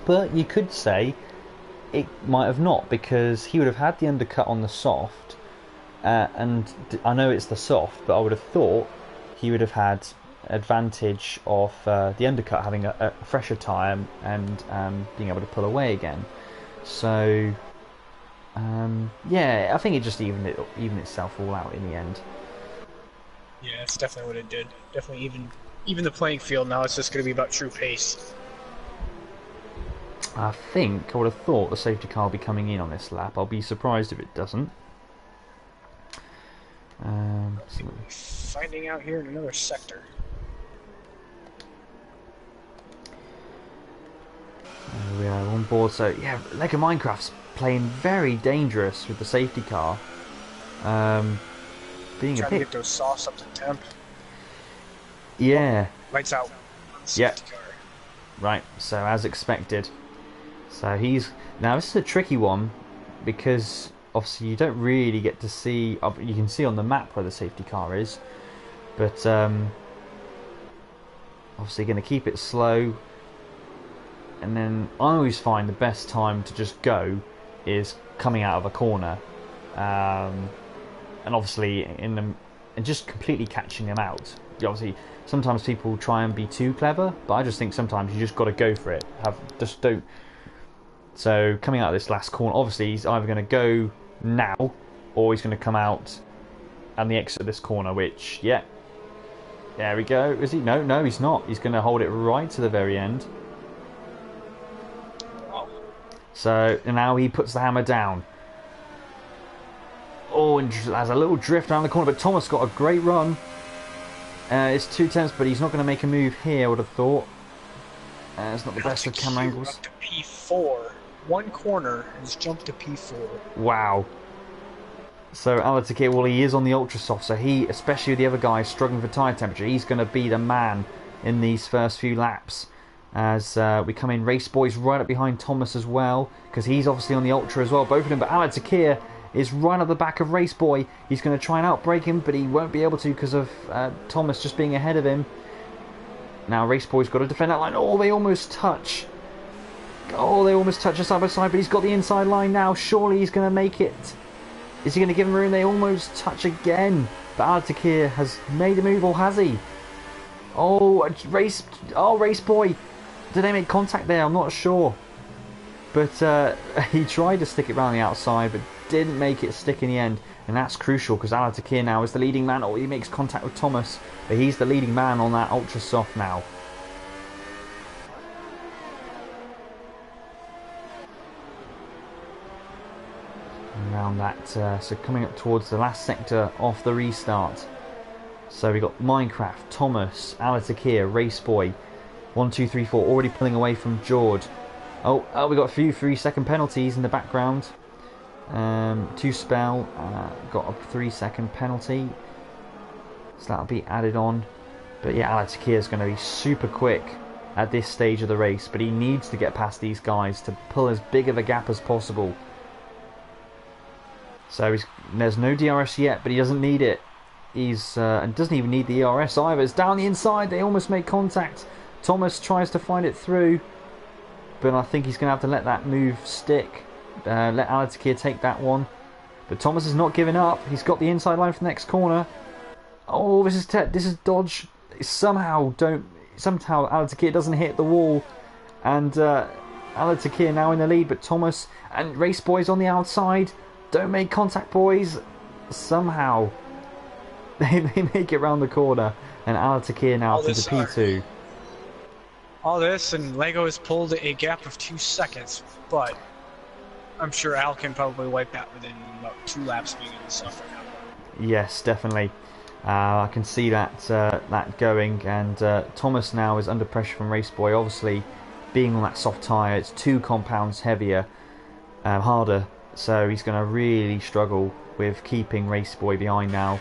But you could say it might have not, because he would have had the undercut on the soft, and I know it's the soft, but I would have thought he would have had advantage of the undercut having a fresher tyre and being able to pull away again. So yeah, I think it just evened itself all out in the end. Yeah, that's definitely what it did. Definitely even the playing field now. It's just going to be about true pace. I would have thought the safety car will be coming in on this lap. I'll be surprised if it doesn't. Finding out here in another sector. We are on board. So yeah, Lego Minecraft's playing very dangerous with the safety car. Being trying to get those sauce up to temp. Yeah. Lights out. Yeah. Right. So as expected. So now this is a tricky one, because obviously you don't really get to see. You can see on the map where the safety car is, but obviously going to keep it slow. And then I always find the best time to just go is coming out of a corner. and obviously and just completely catching them out. Obviously, sometimes people try and be too clever, but I just think sometimes you just got to go for it. Just don't. So coming out of this last corner, obviously he's either going to go now or he's going to come out and the exit of this corner. Which, yeah, there we go. Is he? No, he's not. He's going to hold it right to the very end. So now he puts the hammer down. Oh, and has a little drift around the corner, but Thomas got a great run. It's 2 tenths, but he's not going to make a move here, I would have thought. It's not the best of camera angles. Up to P4. One corner has jumped to P4. Wow. So Alatakir, well, he is on the ultra soft, so he, especially the other guys struggling for tyre temperature, he's going to be the man in these first few laps. As we come in, Race Boy's right up behind Thomas as well, because he's obviously on the ultra as well, both of them. But Alatakir is right at the back of Race Boy. He's going to try and outbrake him, but he won't be able to because of Thomas just being ahead of him. Now Race Boy's got to defend that line. Oh, they almost touch. Oh, they almost touch side by side, but he's got the inside line now. Surely he's going to make it. Is he going to give him room? They almost touch again. But Alatakir has made a move, or has he? Oh, Race Boy. Did they make contact there? I'm not sure. But he tried to stick it around the outside, but didn't make it stick in the end. And that's crucial because Alatakir now is the leading man. Oh, he makes contact with Thomas, but he's the leading man on that ultra soft now. Around that, so coming up towards the last sector of the restart. So we got Minecraft, Thomas, Alatakir, Race Boy. 1, 2, 3, 4, already pulling away from George. Oh, we got a few 3-second penalties in the background. 2 spell, got a 3-second penalty. So that'll be added on. But yeah, Alatakir is going to be super quick at this stage of the race. But he needs to get past these guys to pull as big of a gap as possible. So there's no DRS yet, but he doesn't need it. And doesn't even need the ERS either. It's down the inside. They almost make contact. Thomas tries to find it through, but I think he's going to have to let that move stick. Let Alatakir take that one. But Thomas is not giving up. He's got the inside line for the next corner. Oh, this is dodge. Somehow Alatakir doesn't hit the wall, and Alatakir now in the lead. But Thomas and Race Boys on the outside. Don't make contact, boys. Somehow they make it round the corner, and Alatakir now to the P2. All this, and Lego has pulled a gap of 2 seconds, but I'm sure Al can probably wipe that within about 2 laps being in the soft right now. Yes, definitely. I can see that going, and Thomas now is under pressure from Race Boy. Obviously, being on that soft tyre, it's 2 compounds heavier, harder, so he's going to really struggle with keeping Race Boy behind now.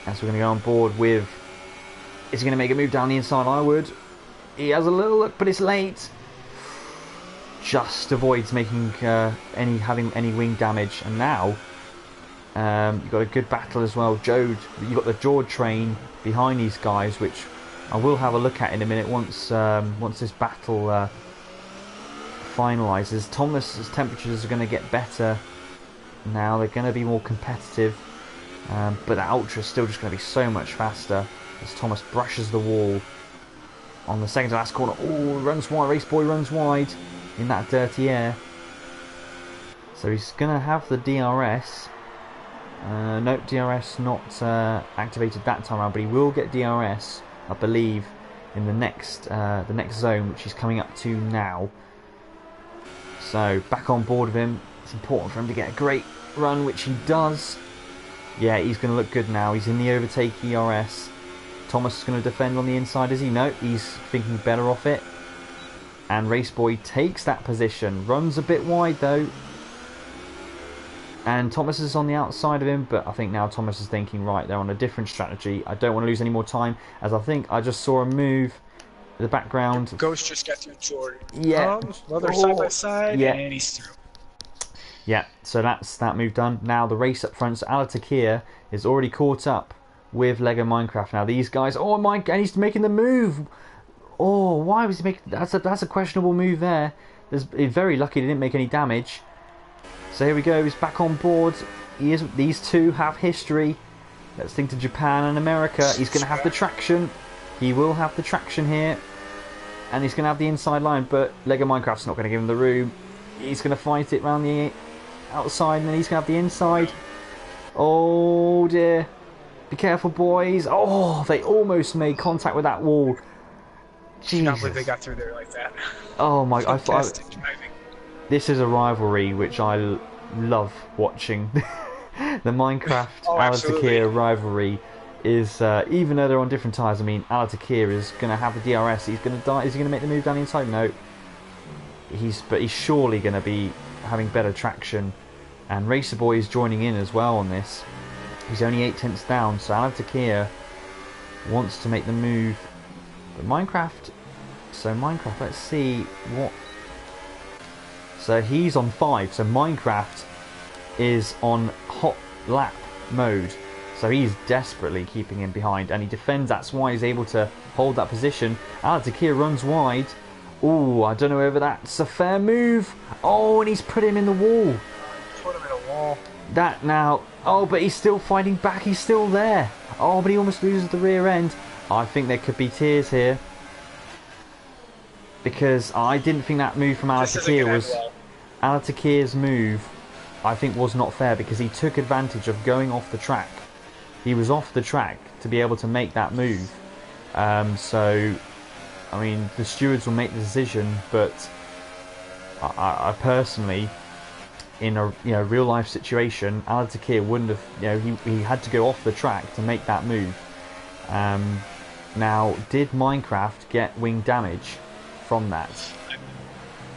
As we're going to go on board with... Is he going to make a move down the inside? I would. He has a little look, but it's late. Just avoids making having any wing damage. And now you've got a good battle as well. You've got the George train behind these guys, which I will have a look at in a minute once this battle finalises. Thomas's temperatures are going to get better now. They're going to be more competitive, but that ultra is still just going to be so much faster. As Thomas brushes the wall on the second to last corner. Oh, runs wide. Race Boy runs wide in that dirty air. So he's going to have the DRS. Nope, DRS not activated that time around, but he will get DRS, I believe, in the next zone, which he's coming up to now. So back on board with him. It's important for him to get a great run, which he does. Yeah, he's going to look good now. He's in the overtake ERS. Thomas is going to defend on the inside, is he? No, he's thinking better off it. And Race Boy takes that position. Runs a bit wide though. And Thomas is on the outside of him, but I think now Thomas is thinking, right, they're on a different strategy. I don't want to lose any more time, as I think I just saw a move in the background. Ghost just got through Jordan. Yeah. Well, they're side by side, yeah. And he's through. Yeah, so that's that move done. Now the race up front, so Alatakir is already caught up with Lego Minecraft. Now these guys, oh my god, he's making the move. Oh, why was he making? That's a questionable move there. He's very lucky he didn't make any damage. So here we go. He's back on board. these two have history. Let's think to Japan and America. He's going to have the traction. He will have the traction here. And he's going to have the inside line, but Lego Minecraft's not going to give him the room. He's going to fight it round the outside, and then he's going to have the inside. Oh dear. Be careful, boys. Oh, they almost made contact with that wall. Jesus. I can't believe they got through there like that. Oh my, Fantastic driving. This is a rivalry which I love watching. The Minecraft Alatakir rivalry is, even though they're on different tyres, I mean, Alatakir is going to have the DRS. He's going to die. Is he going to make the move down the inside? No. But he's surely going to be having better traction. And Racer Boy is joining in as well on this. He's only 8 tenths down, so Alatakir wants to make the move. But Minecraft, let's see what. So he's on 5, so Minecraft is on hot lap mode. So he's desperately keeping him behind, and he defends. That's why he's able to hold that position. Alatakir runs wide. Oh, I don't know whether that's a fair move. Oh, and he's put him in the wall. Put him in a wall. That now. Oh, but he's still fighting back. He's still there. Oh, but he almost loses the rear end. I think there could be tears here, because I didn't think that move from Alatakir was... Alatakir's move, I think, was not fair, because he took advantage of going off the track. He was off the track to be able to make that move. So, I mean, the stewards will make the decision, but I personally, in a real life situation, Alatakir wouldn't have... he had to go off the track to make that move. Now, did Minecraft get wing damage from that?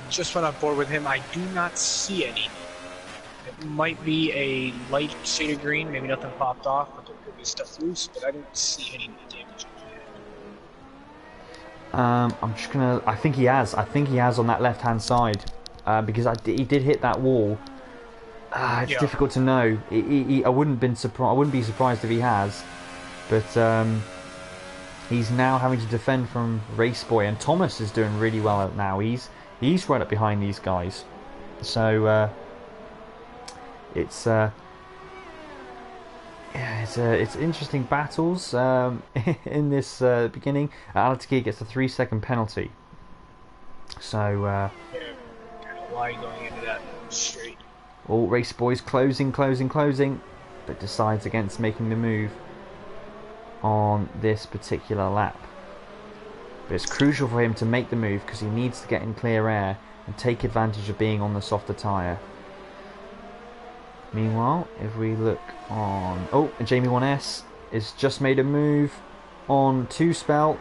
Just went on board with him. I do not see any. It might be a light shade of green, maybe nothing popped off, but there could be stuff loose, but I don't see any damage. I'm just gonna. I think he has. I think he has on that left-hand side, because he did hit that wall. It's difficult to know. I wouldn't be surprised if he has, but he's now having to defend from Race Boy, and Thomas is doing really well now. He's right up behind these guys, so it's interesting battles in this beginning. Alatakir gets a 3-second penalty, so kind of why going into that straight. All Race Boys closing, but decides against making the move on this particular lap. But it's crucial for him to make the move, because he needs to get in clear air and take advantage of being on the softer tyre. Meanwhile, if we look on... Oh, Jamie 1S has just made a move on 2Spell,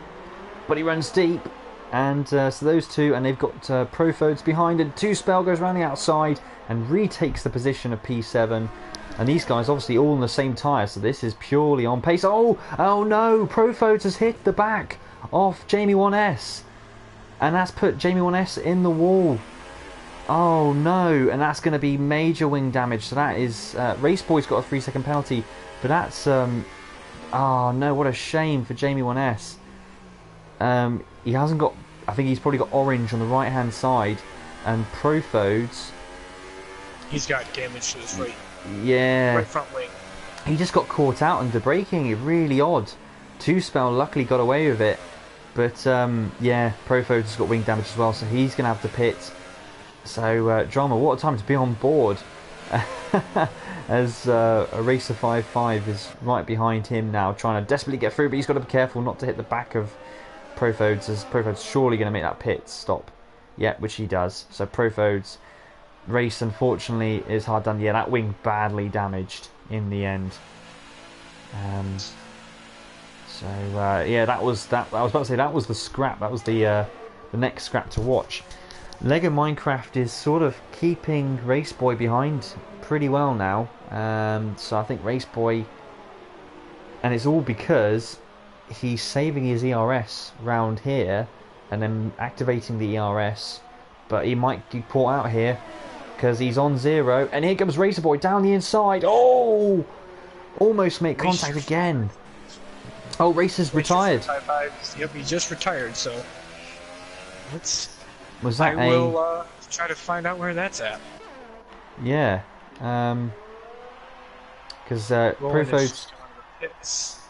but he runs deep. And so those two, and they've got Profodes behind, and 2Spell goes around the outside and retakes the position of P7. And these guys obviously all on the same tyre, so this is purely on pace. Oh no! Profodes has hit the back off Jamie 1S, and that's put Jamie 1S in the wall. Oh no! And that's going to be major wing damage. So that is Race Boy's got a 3-second penalty, but that's oh no! What a shame for Jamie 1S. He hasn't got. I think he's probably got orange on the right hand side, and Profodes. He's got damage to his right. Yeah. Right front wing. He just got caught out under braking. It's really odd. 2Spell luckily got away with it, but yeah, Profodes has got wing damage as well, so he's going to have to pit. So Drama, what a time to be on board, as a Racer 5-5 is right behind him now, trying to desperately get through, but he's got to be careful not to hit the back of Profodes, as Profodes surely going to make that pit stop. Yeah, which he does. So Profodes race, unfortunately, is hard done. Yeah, that wing badly damaged in the end. So yeah, that was that. I was about to say that was the scrap. That was the next scrap to watch. Lego Minecraft is sort of keeping Race Boy behind pretty well now. So I think Race Boy, and it's all because he's saving his ERS round here and then activating the ERS, but he might get caught out here because he's on 0. And here comes Racer Boy down the inside. Oh, almost make contact again. Oh, Racer's retired. Yep, he just retired. So let's. Was that I will try to find out where that's at. Yeah. Because Rowan is Profodes, just on the pits.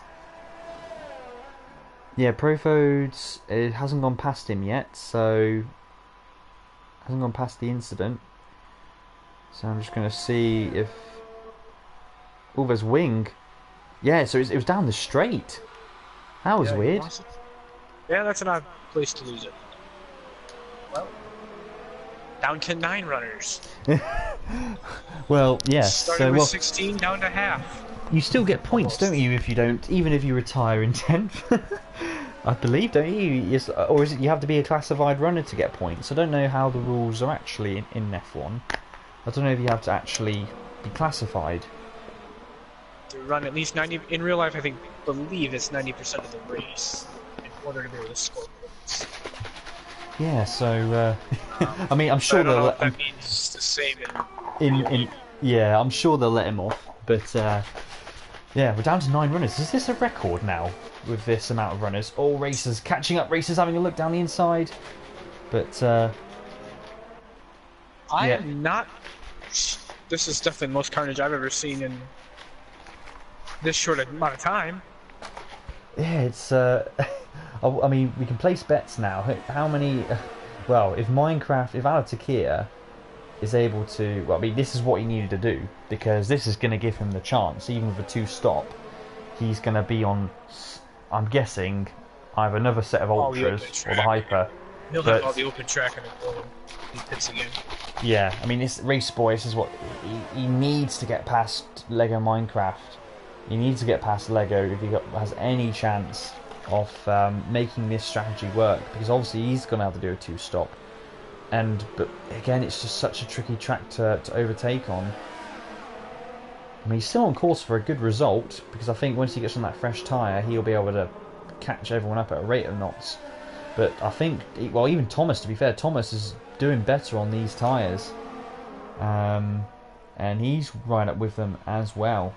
yeah, Profodes, it hasn't gone past him yet, so hasn't gone past the incident. So I'm just going to see if... Oh, there's Wing. Yeah, so it was down the straight. That was Yeah, he weird. lost it. Yeah, that's an odd place to lose it. Well, down to 9 runners. Well, yes. Started So, with well, 16 down to half. you still get points, Almost. don't you, if you don't, even if you retire in 10th? I believe, don't you? Yes, or is it you have to be a classified runner to get points? I don't know how the rules are actually in F1. I don't know if you have to actually be classified. To run at least 90 in real life, I believe it's 90% of the race in order to be able to score points. Yeah, so I mean, I'm sure I don't know they'll if that means the same in yeah, I'm sure they'll let him off. But yeah, we're down to 9 runners. Is this a record now with this amount of runners? All racers catching up, racers having a look down the inside. But I yeah. am not. This is definitely the most carnage I've ever seen in this short amount of time. Yeah, it's I mean, we can place bets now. How many? Well, if Alatakir is able to, well, I mean, this is what he needed to do, because this is going to give him the chance, even with a 2-stop. He's going to be on, I'm guessing, either another set of ultras or the hyper. He'll have all the open track and he pits again. Yeah, I mean, this race boy, this is what he needs to get past Lego Minecraft. He needs to get past Lego if he has any chance of making this strategy work, because obviously he's going to have to do a 2-stop. But again, it's just such a tricky track to overtake on. I mean, he's still on course for a good result, because I think once he gets on that fresh tyre, he'll be able to catch everyone up at a rate of knots. But I think, well, even Thomas, to be fair, Thomas is doing better on these tyres. And he's right up with them as well.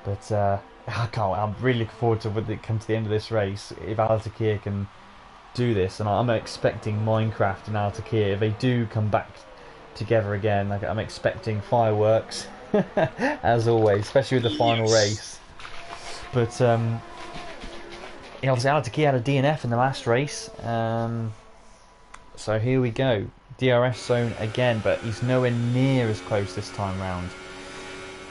But I'm really looking forward to when it comes to the end of this race, if Alatakir can do this. And I'm expecting Minecraft and Alatakir, if they do come back together again, like, I'm expecting fireworks, as always, especially with the final race. But obviously Alatakir had a DNF in the last race, so here we go. DRS zone again, but he's nowhere near as close this time round.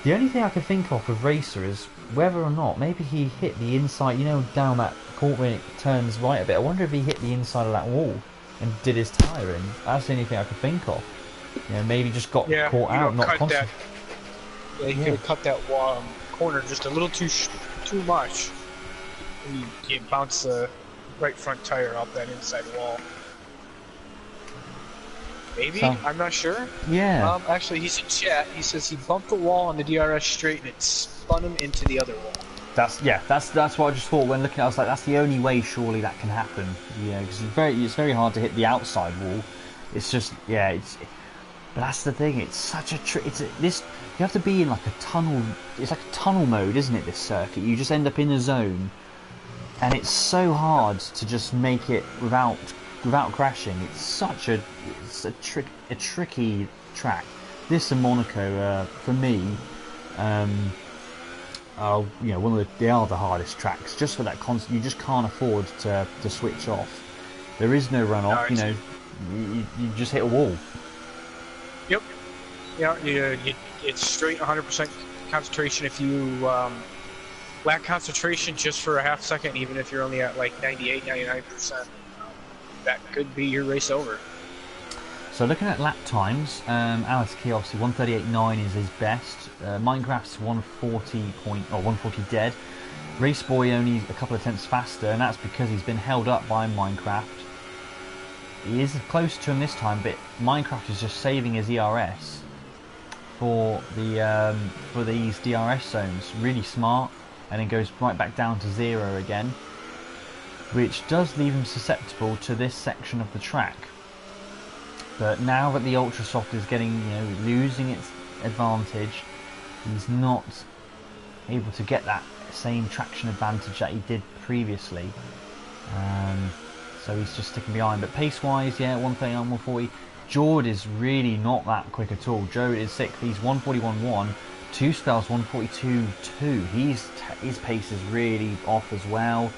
The only thing I can think of with Racer is whether or not maybe he hit the inside, down that court when it turns right a bit. I wonder if he hit the inside of that wall and did his tyre in. That's the only thing I can think of. Maybe just got caught out, not concentrating. Yeah, he could have cut that wall, corner just a little too much. And he bounced the right front tire off that inside wall. Maybe? I'm not sure. Yeah. Actually, he's in chat. He says he bumped the wall on the DRS straight and it spun him into the other wall. That's what I just thought when looking. I was like, that's the only way surely that can happen. Because it's very hard to hit the outside wall. It's just but that's the thing. It's such a you have to be in like a tunnel. It's like a tunnel mode, isn't it? This circuit. You just end up in a zone, and it's so hard to just make it without crashing. It's such a tricky track. This and Monaco, for me, they are the hardest tracks. Just for that constant, you just can't afford to switch off. There is no runoff. You just hit a wall. Yep. Yeah. It's straight 100% concentration. If you lack concentration just for a half second, even if you're only at like 98, 99%. That could be your race over. So looking at lap times, Alatakir obviously 138.9 is his best. Minecraft's 140 dead. Race Boy only a couple of tenths faster, and that's because he's been held up by Minecraft. He is close to him this time, but Minecraft is just saving his ERS for these DRS zones. Really smart, and then goes right back down to 0 again, which does leave him susceptible to this section of the track. But now that the Ultrasoft is losing its advantage, he's not able to get that same traction advantage that he did previously. So he's just sticking behind. But pace-wise, 139, 140. Jord is really not that quick at all. Joe is 6th. He's 141.1. Two spells 142.2. His pace is really off as well.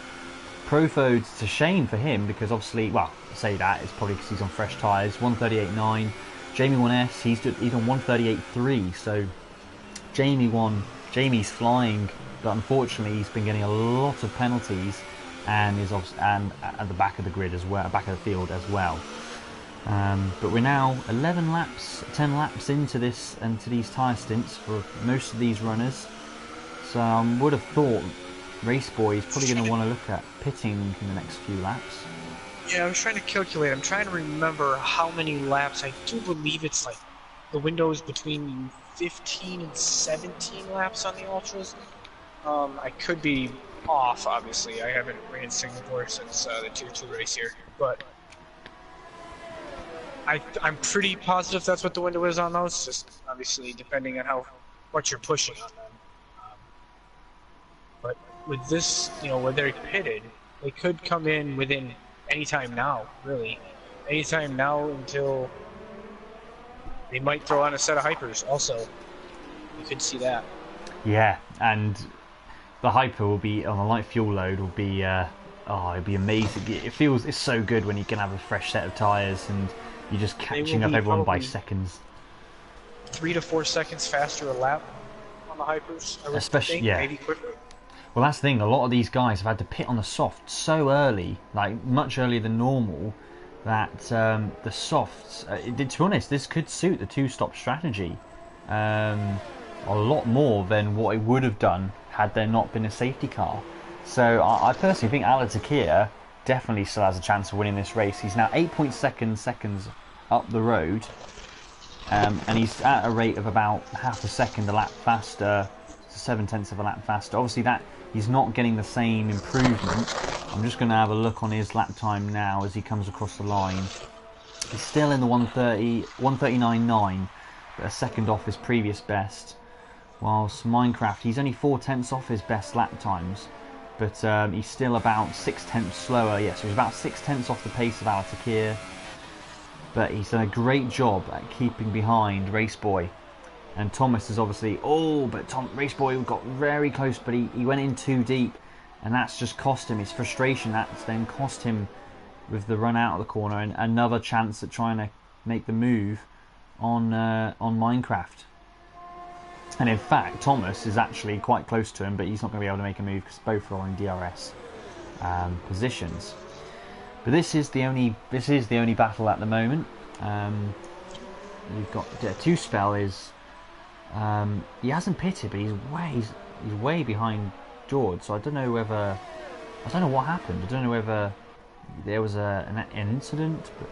Profode's, it's a shame for him because obviously, well, I say that it's probably because he's on fresh tyres. 138.9. Jamie 1S, he's on 138.3. So Jamie's flying, but unfortunately he's been getting a lot of penalties and is and at the back of the grid as well, back of the field as well. But we're now 10 laps into these tyre stints for most of these runners. So I would have thought Raceboy is probably going to want to look at pitting in the next few laps. Yeah, I was trying to calculate. I'm trying to remember how many laps. I do believe it's like the window is between 15 and 17 laps on the Ultras. I could be off, obviously. I haven't ran Singapore since the Tier 2 race here, but I'm pretty positive that's what the window is on those, just obviously depending on what you're pushing on them. But with this, where they're pitted, they could come in within any time now, really. Any time now until they might throw on a set of hypers also. You could see that. Yeah, and the hyper will be on a light fuel load will be it'd be amazing. It's so good when you can have a fresh set of tyres and you're just catching up everyone by seconds. 3 to 4 seconds faster a lap on the hypers. I would think, maybe quicker. Well, that's the thing. A lot of these guys have had to pit on the soft so early, like much earlier than normal, that the softs. To be honest, this could suit the two-stop strategy a lot more than what it would have done had there not been a safety car. So I personally think Alatakir definitely still has a chance of winning this race. He's now 8.2 seconds up the road, and he's at a rate of about half a second a lap faster, 0.7 of a lap faster. Obviously that he's not getting the same improvement. I'm just going to have a look on his lap time now as he comes across the line. He's still in the 139.9, but a second off his previous best. Whilst Minecraft, he's only 0.4 off his best lap times, but he's still about 0.6 slower. Yeah, so he's about 0.6 off the pace of Alatakir. But he's done a great job at keeping behind Raceboy. And Thomas is obviously, Raceboy got very close, but he went in too deep. And that's just cost him his frustration. That's then cost him with the run out of the corner and another chance at trying to make the move on Minecraft. And in fact, Thomas is actually quite close to him, but he's not going to be able to make a move because both are in DRS positions. But this is the only battle at the moment. You've got two spell is he hasn't pitted, but he's way behind George. So I don't know what happened. I don't know whether there was an incident, but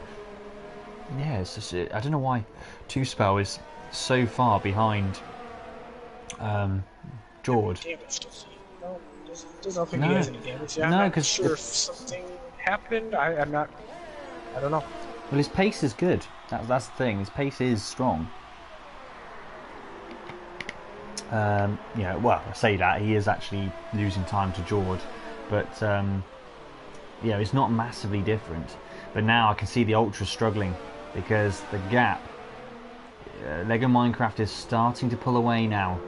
yeah, it's just I don't know why two spell is so far behind George. No, doesn't think he has any damage. I'm not sure if something happened. I don't know. Well, his pace is good. That's the thing. His pace is strong. Well, I say that he is actually losing time to George, but it's not massively different. But now I can see the Ultras struggling because the gap. Lego Minecraft is starting to pull away now.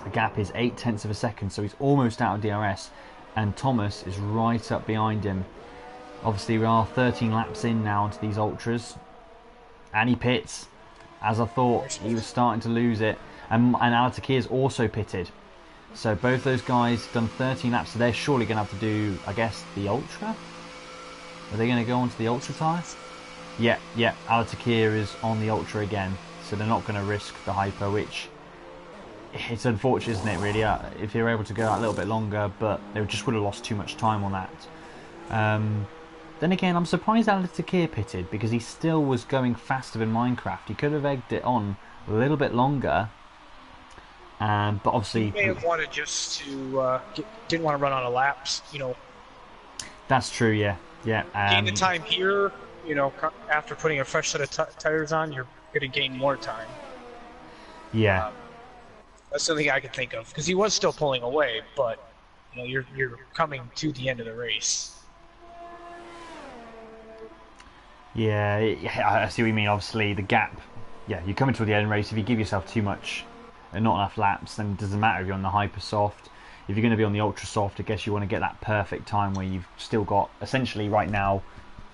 The gap is 0.8 of a second, so he's almost out of DRS, and Thomas is right up behind him. Obviously, we are 13 laps in now into these Ultras, and he pits. As I thought, he was starting to lose it, and Alatakir is also pitted. So both those guys done 13 laps, so they're surely going to have to do, I guess, the Ultra? Are they going to go onto the Ultra tyre? Yeah, Alatakir is on the Ultra again, so they're not going to risk the Hyper, which it's unfortunate, isn't it, really, if they were able to go out a little bit longer, but they just would have lost too much time on that. Then again, I'm surprised Alatakir pitted, because he still was going faster than Minecraft. He could have egged it on a little bit longer, but obviously... He may have wanted just to... didn't want to run out of laps, That's true, yeah. Gain the time here, after putting a fresh set of tires on, you're going to gain more time. Yeah. That's something I could think of, because he was still pulling away, but you're coming to the end of the race. Yeah, I see what you mean. Obviously, the gap. Yeah, you're coming to the end of the race. If you give yourself too much not enough laps, then it doesn't matter if you're on the hyper soft. If you're going to be on the ultra soft, I guess you want to get that perfect time where you've still got essentially right now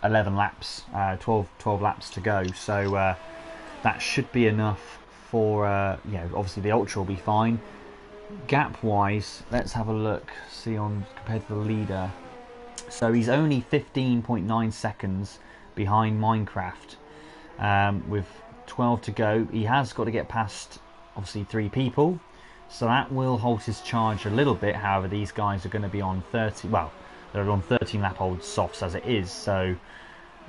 11 laps, 12 laps to go. So that should be enough for obviously the ultra will be fine. Gap wise, let's have a look, see on compared to the leader. So he's only 15.9 seconds behind Minecraft with 12 to go. He has got to get past obviously 3 people, so that will halt his charge a little bit. However, these guys are going to be on 30, well, they're on 13 lap old softs as it is, so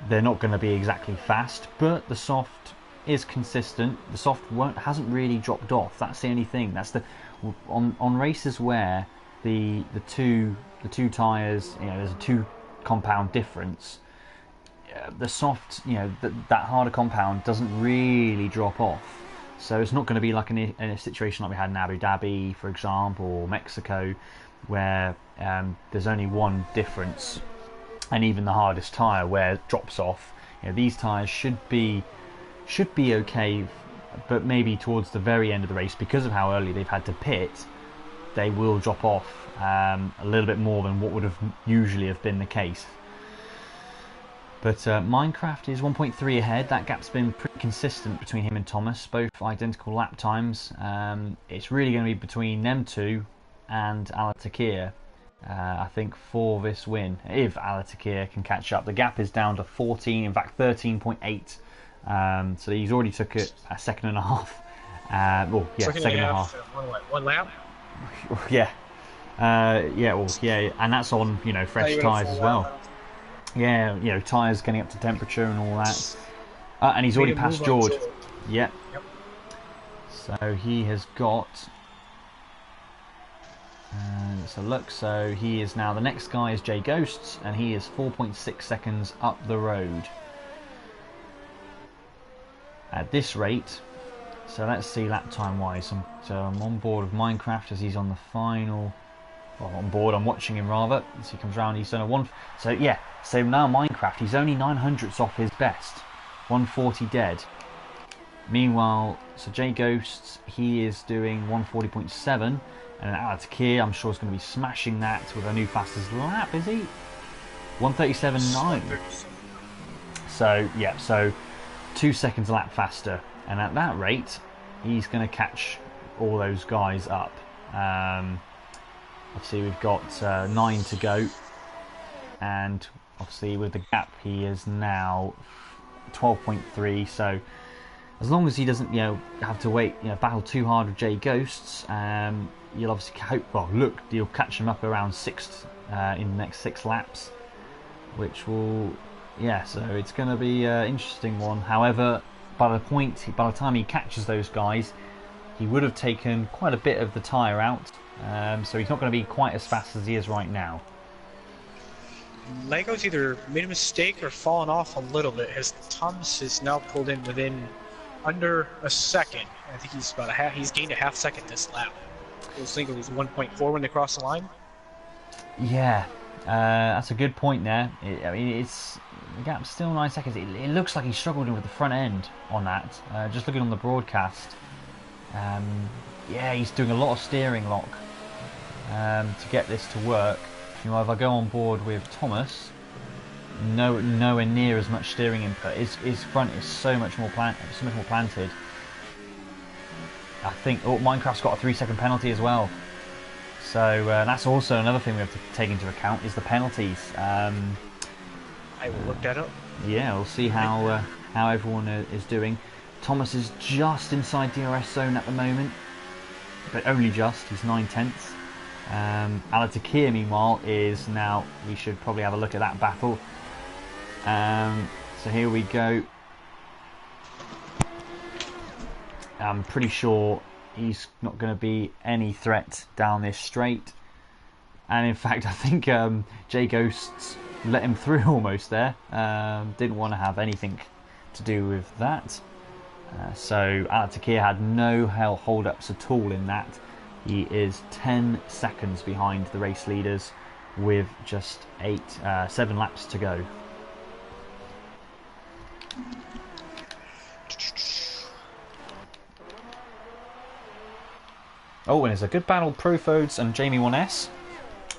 they're not going to be exactly fast, but the soft is consistent. The soft hasn't really dropped off. That's the only thing. That's the on races where the two tires, there's a 2 compound difference. The soft, that harder compound doesn't really drop off. So it's not going to be like in a situation like we had in Abu Dhabi, for example, or Mexico, where there's only one difference, and even the hardest tyre where it drops off. These tyres should be okay, but maybe towards the very end of the race, because of how early they've had to pit, they will drop off a little bit more than what would have usually have been the case. But Minecraft is 1.3 ahead. That gap's been pretty consistent between him and Thomas, both identical lap times. It's really going to be between them two and Alatakir, I think, for this win. If Alatakir can catch up, the gap is down to 14, in fact 13.8. So he's already took it a second and a half. Second and a half. One lap. Yeah, and that's on fresh tyres as well. Yeah, tyres getting up to temperature and all that. And he's already passed George. Yep. So he has got. Let's have a look. So he is now, the next guy is Jay Ghosts, and he is 4.6 seconds up the road. At this rate, so let's see lap time wise. So I'm on board with Minecraft as he's on the final. Well, on board, I'm watching him rather. As he comes round, he's done a 1. So yeah, so now Minecraft, he's only 900ths off his best, 140 dead. Meanwhile, so Jay Ghosts, he is doing 140.7, and Alatakir, I'm sure is going to be smashing that with a new fastest lap. Is he? 137.9. So yeah, so 2 seconds a lap faster, and at that rate, he's going to catch all those guys up. Obviously we've got 9 to go, and obviously with the gap he is now 12.3, so as long as he doesn't have to wait, battle too hard with Jay Ghosts, you'll obviously hope, you'll catch him up around 6th in the next 6 laps, which will, so it's going to be an interesting one. However, by the time he catches those guys, he would have taken quite a bit of the tyre out. So he's not going to be quite as fast as he is right now. Lego's either made a mistake or fallen off a little bit, as Thomas is now pulled in within under a second. I think he's gained a half second this lap. I was thinking it was 1.4 when they crossed the line. Yeah, that's a good point there. The gap's still 9 seconds. It looks like he struggled with the front end on that. Just looking on the broadcast. Yeah, he's doing a lot of steering lock to get this to work. If I go on board with Thomas, nowhere near as much steering input. His front is so much more planted. I think Minecraft's got a 3-second penalty as well. So that's also another thing we have to take into account, is the penalties. I will look that up. Yeah, we'll see how everyone is doing. Thomas is just inside DRS zone at the moment, but only just. He's 9/10. Alatakir, meanwhile, is now. We should probably have a look at that battle. So here we go. I'm pretty sure he's not going to be any threat down this straight. And in fact, I think Jay Ghosts let him through almost there. Didn't want to have anything to do with that. So Alatakir had no hold-ups at all in that. He is 10 seconds behind the race leaders with just 7 laps to go. Oh, and it's a good battle. Profodes and Jamie 1S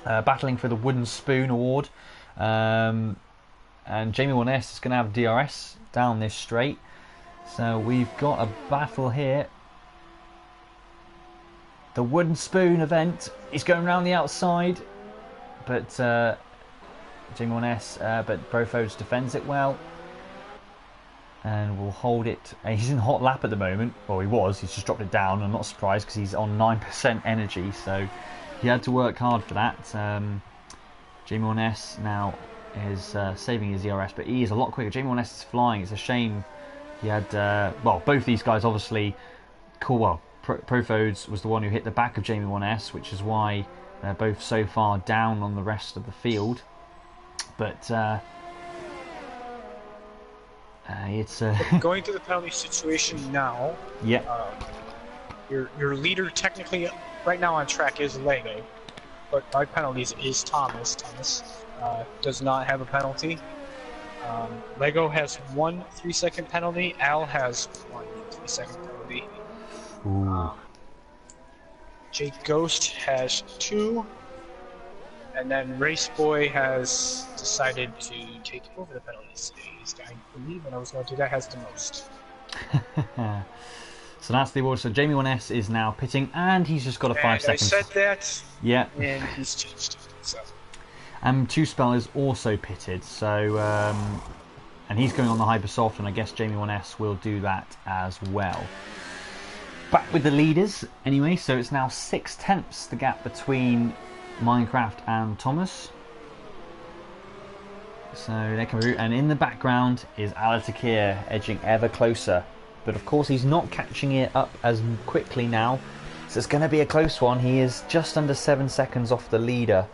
battling for the Wooden Spoon Award. And Jamie 1S is going to have DRS down this straight. So we've got a battle here. The Wooden Spoon event. He's going around the outside, but Jamie 1S, but Profodes defends it well. And we'll hold it. He's in hot lap at the moment. Well, he was. He's just dropped it down. I'm not surprised because he's on 9% energy, so he had to work hard for that. Jamie 1S now is saving his DRS, but he is a lot quicker. Jamie 1S is flying. It's a shame he had. Well, both these guys obviously. Cool. Well, Profodes was the one who hit the back of Jamie 1S, which is why they're both so far down on the rest of the field. But. It's going to the penalty situation now. Yeah. Your leader technically right now on track is Lego, but by penalties is Thomas. Thomas does not have a penalty. Lego has 1 3-second penalty. Al has 1 3-second penalty. Jake Ghost has 2. And then Race Boy has decided to take over the penalties. I believe, and I was going to do that, has the most. So that's the award. So Jamie 1S is now pitting, and he's just got a 5 seconds. I said that. Yeah. And he's changed. So. And Two Spell is also pitted. So, and he's going on the Hypersoft, and I guess Jamie 1S will do that as well. Back with the leaders, anyway. So it's now 6/10 the gap between Minecraft and Thomas. So they can root, and in the background is Alatakir edging ever closer, but of course he's not catching it up as quickly now, so it's going to be a close one. He is just under 7 seconds off the leader,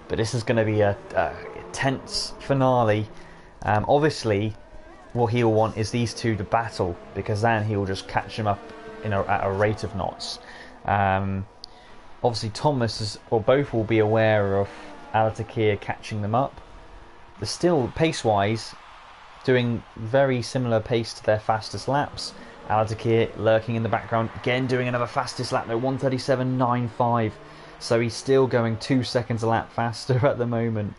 but this is going to be a tense finale. Obviously what he'll want is these two to battle, because then he'll just catch him up at a rate of knots. Obviously Thomas or both will be aware of Alatakir catching them up. They're still, pace-wise, doing very similar pace to their fastest laps. Alatakir lurking in the background, again doing another fastest lap, though, 1:37.95. So he's still going 2 seconds a lap faster at the moment.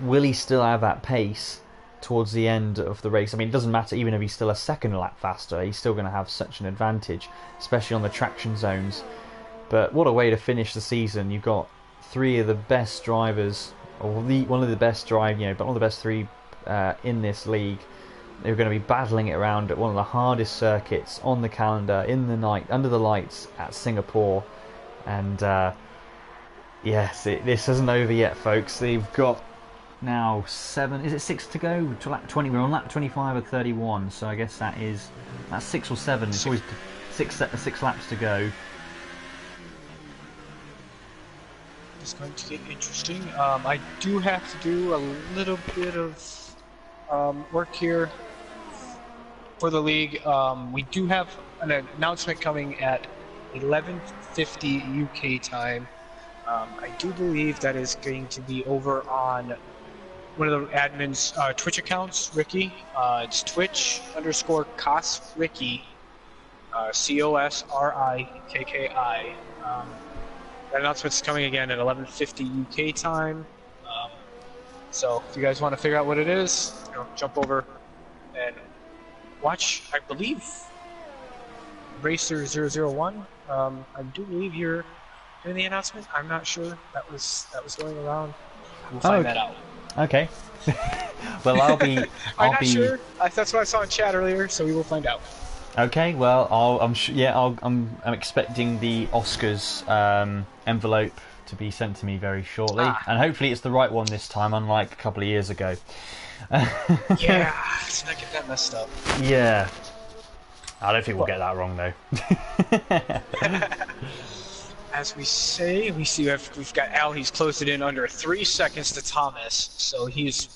Will he still have that pace towards the end of the race? I mean, it doesn't matter, even if he's still a second lap faster, he's still going to have such an advantage, especially on the traction zones. But what a way to finish the season. You've got 3 of the best drivers, or one of the best but one of the best 3 in this league. They're going to be battling it around at one of the hardest circuits on the calendar, in the night, under the lights at Singapore. And yes, this isn't over yet, folks. They've got now 6 to go to lap 20. We're on lap 25 of 31, so I guess that's 6 or 7. It's always 6 laps to go. It's going to get interesting. I do have to do a little bit of work here for the league. We do have an announcement coming at 11:50 UK time. I do believe that is going to be over on one of the admin's Twitch accounts, Ricky. It's Twitch_COS Ricky, COSRIKKI. That announcement's coming again at 11:50 UK time. So if you guys want to figure out what it is, jump over and watch. I believe Racer001. I do believe you're doing the announcement. I'm not sure. That was going around. We'll find that out. Okay. Well, I'm not sure. That's what I saw in chat earlier, so we will find out. Okay. Well, I'm expecting the Oscars envelope to be sent to me very shortly, and hopefully it's the right one this time, unlike a couple of years ago. Yeah, let's not get that messed up. Yeah. I don't think we'll get that wrong though. As we see we've got Al. He's closed it in under 3 seconds to Thomas, so he's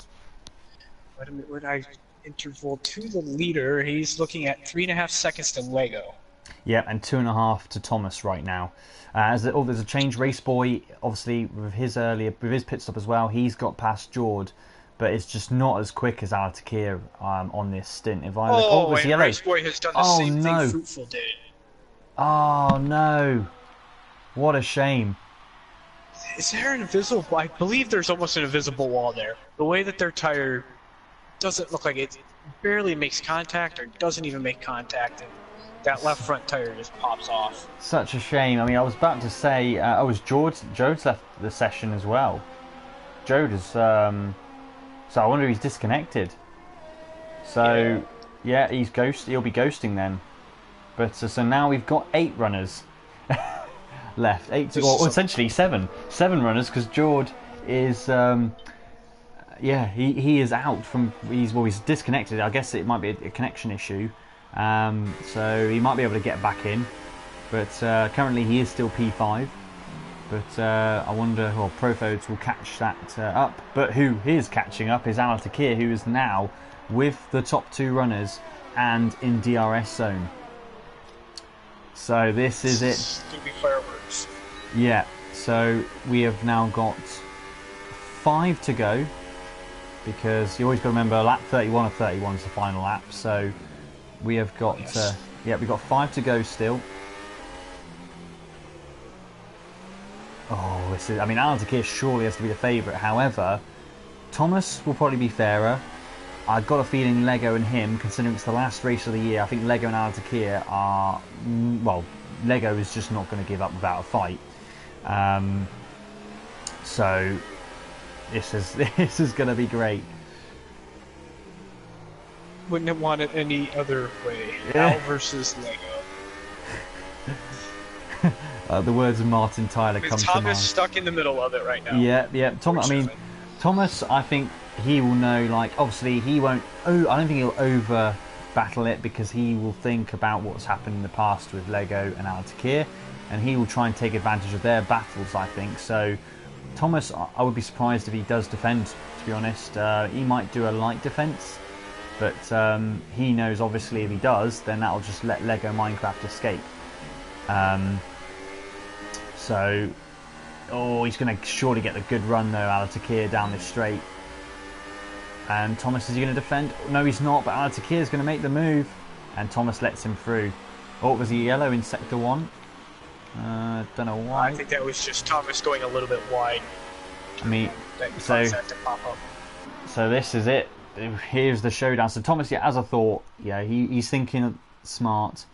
interval to the leader. He's looking at 3.5 seconds to Lego. Yeah, and 2.5 to Thomas right now. There's a change. Race Boy, obviously with his pit stop as well, he's got past Jord, but it's just not as quick as Alatakir on this stint. If I look, Race Boy has done the same thing Fruitful did. Oh no! What a shame. Is there an invisible? I believe there's almost an invisible wall there. The way that their tire doesn't look like it barely makes contact or doesn't even make contact, and that left front tire just pops off. Such a shame. I mean, I was about to say, Jode's left the session as well. Jode is, so I wonder if he's disconnected. So, yeah, he'll be ghosting then. But so now we've got 8 runners left. 8 to, or essentially 7 runners, because Jord is, yeah, he is out from. He's disconnected. I guess it might be a connection issue. So he might be able to get back in, but currently he is still P5. But I wonder, well, Profodes will catch that up. But who is catching up is Alatakir, who is now with the top 2 runners and in DRS zone. So this is it. It's gonna be fireworks. Yeah. So we have now got 5 to go, because you always got to remember lap 31 or 31 is the final lap. So we have got yeah, we've got 5 to go still. Oh, this is. I mean, Alatakir surely has to be the favourite. However, Thomas will probably be fairer. I've got a feeling Lego and him, considering it's the last race of the year, I think Lego and Alatakir are, well, Lego is just not going to give up without a fight. So this is going to be great. Wouldn't have wanted any other way. Al versus Lego. The words of Martin Tyler come to mind. Thomas stuck in the middle of it right now. Yeah. Thomas, I think he will know. Like, obviously, he won't. Oh, I don't think he'll over battle it, because he will think about what's happened in the past with Lego and Alatakir, and he will try and take advantage of their battles, I think. So, Thomas, I would be surprised if he does defend. To be honest, he might do a light defense, but he knows obviously if he does, then that'll just let Lego Minecraft escape. So, oh, he's going to surely get the good run though, Alatakir, down this straight. And Thomas, is he going to defend? No, he's not, but Alatakir is going to make the move. And Thomas lets him through. Oh, was he yellow in Sector 1? Don't know why. I think that was just Thomas going a little bit wide. I mean, so this is it. Here's the showdown. So Thomas, yeah, as I thought, yeah, he's thinking smart.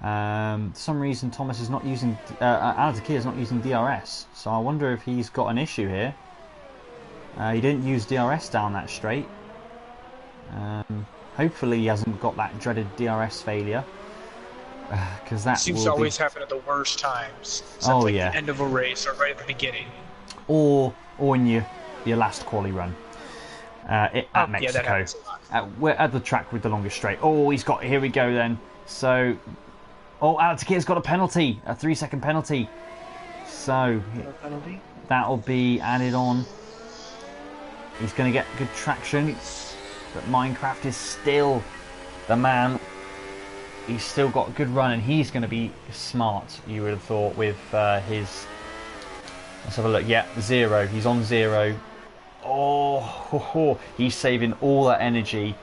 For some reason, Thomas is not using, Alatakir is not using DRS. So I wonder if he's got an issue here. He didn't use DRS down that straight. Hopefully he hasn't got that dreaded DRS failure, because that seems to always happen at the worst times. Oh, like yeah. The end of a race or right at the beginning. Or in your last quali run. At Mexico. Yeah, that happens a lot. We're at the track with the longest straight. Oh, here we go then. So, Alatakir's got a penalty, a 3-second penalty. So that'll be added on. He's going to get good traction, but Minecraft is still the man. He's still got a good run, and he's going to be smart, you would have thought, with his... Let's have a look. Yeah, 0. He's on 0. Oh, he's saving all that energy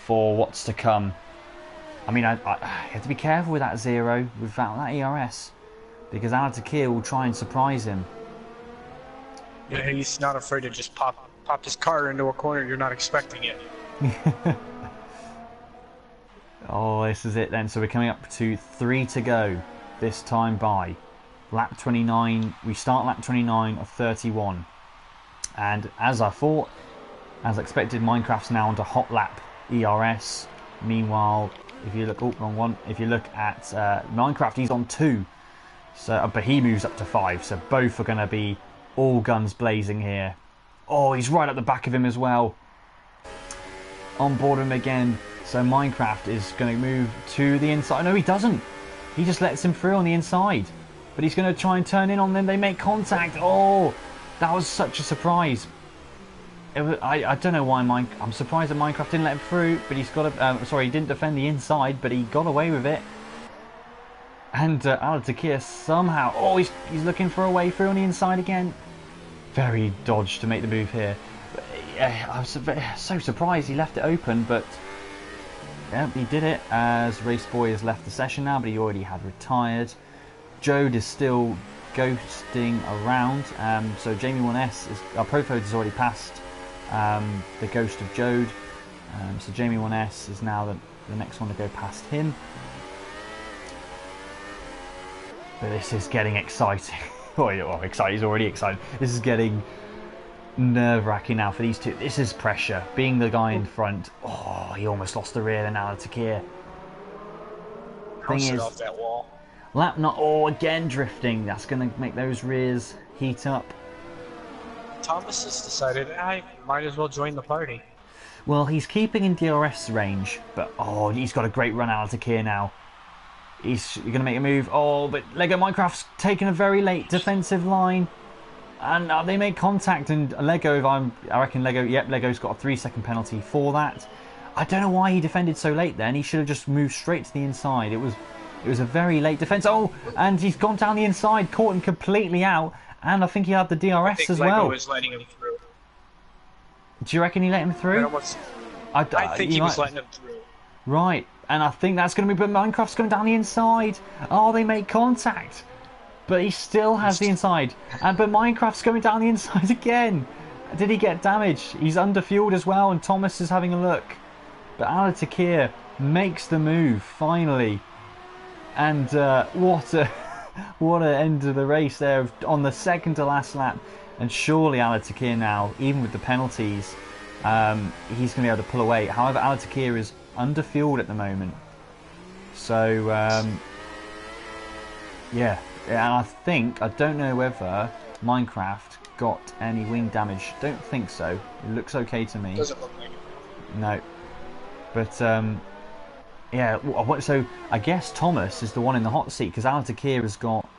for what's to come. I mean, I have to be careful with that 0, without that ERS, because Alatakir will try and surprise him. Yeah, he's not afraid to just pop his car into a corner you're not expecting it. Oh, this is it then. So we're coming up to 3 to go, this time by lap 29. We start lap 29 of 31. And as I thought, as expected, Minecraft's now onto hot lap ERS. Meanwhile, if you look, wrong one. If you look at Minecraft, he's on 2. So, but he moves up to 5. So both are going to be all guns blazing here. Oh, he's right at the back of him as well. On board him again. So Minecraft is going to move to the inside. No, he doesn't. He just lets him through on the inside. But he's going to try and turn in on them. They make contact. Oh, that was such a surprise. I don't know why I'm surprised that Minecraft didn't let him through. But he's got a... sorry, he didn't defend the inside, but he got away with it. And Alatakir somehow... Oh, he's looking for a way through on the inside again. Very dodged to make the move here. But, I was so surprised he left it open, but Yep, he did it as Race Boy has left the session now, but he already had retired. Jode is still ghosting around, so Jamie 1S is Profode has already passed the ghost of Jode, so Jamie 1S is now the next one to go past him. But this is getting exciting. Oh, excited! He's already excited. This is getting nerve-wracking now for these two. This is pressure. Being the guy in front. Oh, he almost lost the rear then out of Takir. Thing is, off that wall. Lap not. Oh, again drifting. That's going to make those rears heat up. Thomas has decided I might as well join the party. Well, he's keeping in DRS range, but oh, he's got a great run out of Takir now. You're going to make a move. Oh, but Lego Minecraft's taken a very late defensive line. And they made contact, and Lego, I reckon Lego, yep, Lego's got a 3-second penalty for that. I don't know why he defended so late then. He should have just moved straight to the inside. It was a very late defence. Oh, and he's gone down the inside, caught him completely out, and I think he had the DRS as well. Lego was letting him through. Do you reckon he let him through? I think he was letting him through. Right, and I think that's going to be, but Minecraft's going down the inside. Oh, they made contact. But he still has the inside. But Minecraft's going down the inside again. Did he get damage? He's underfueled as well, and Thomas is having a look. But Alatakir makes the move, finally. And what an end of the race there on the second to last lap. And surely Alatakir now, even with the penalties, he's going to be able to pull away. However, Alatakir is underfueled at the moment. So, yeah. And I don't know whether Minecraft got any wing damage. Don't think so. It looks okay to me. Doesn't look like it. No. But, yeah, so I guess Thomas is the one in the hot seat because Alatakir has got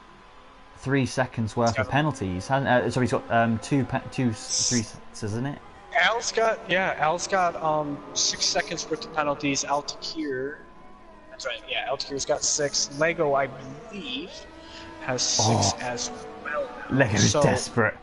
3 seconds worth of penalties. So he's got two, 3 sets, isn't it? Al's got 6 seconds worth of penalties. Altakir, that's right, yeah, Altakir's got 6. Lego, I believe, has 6 as well. Lego is desperate.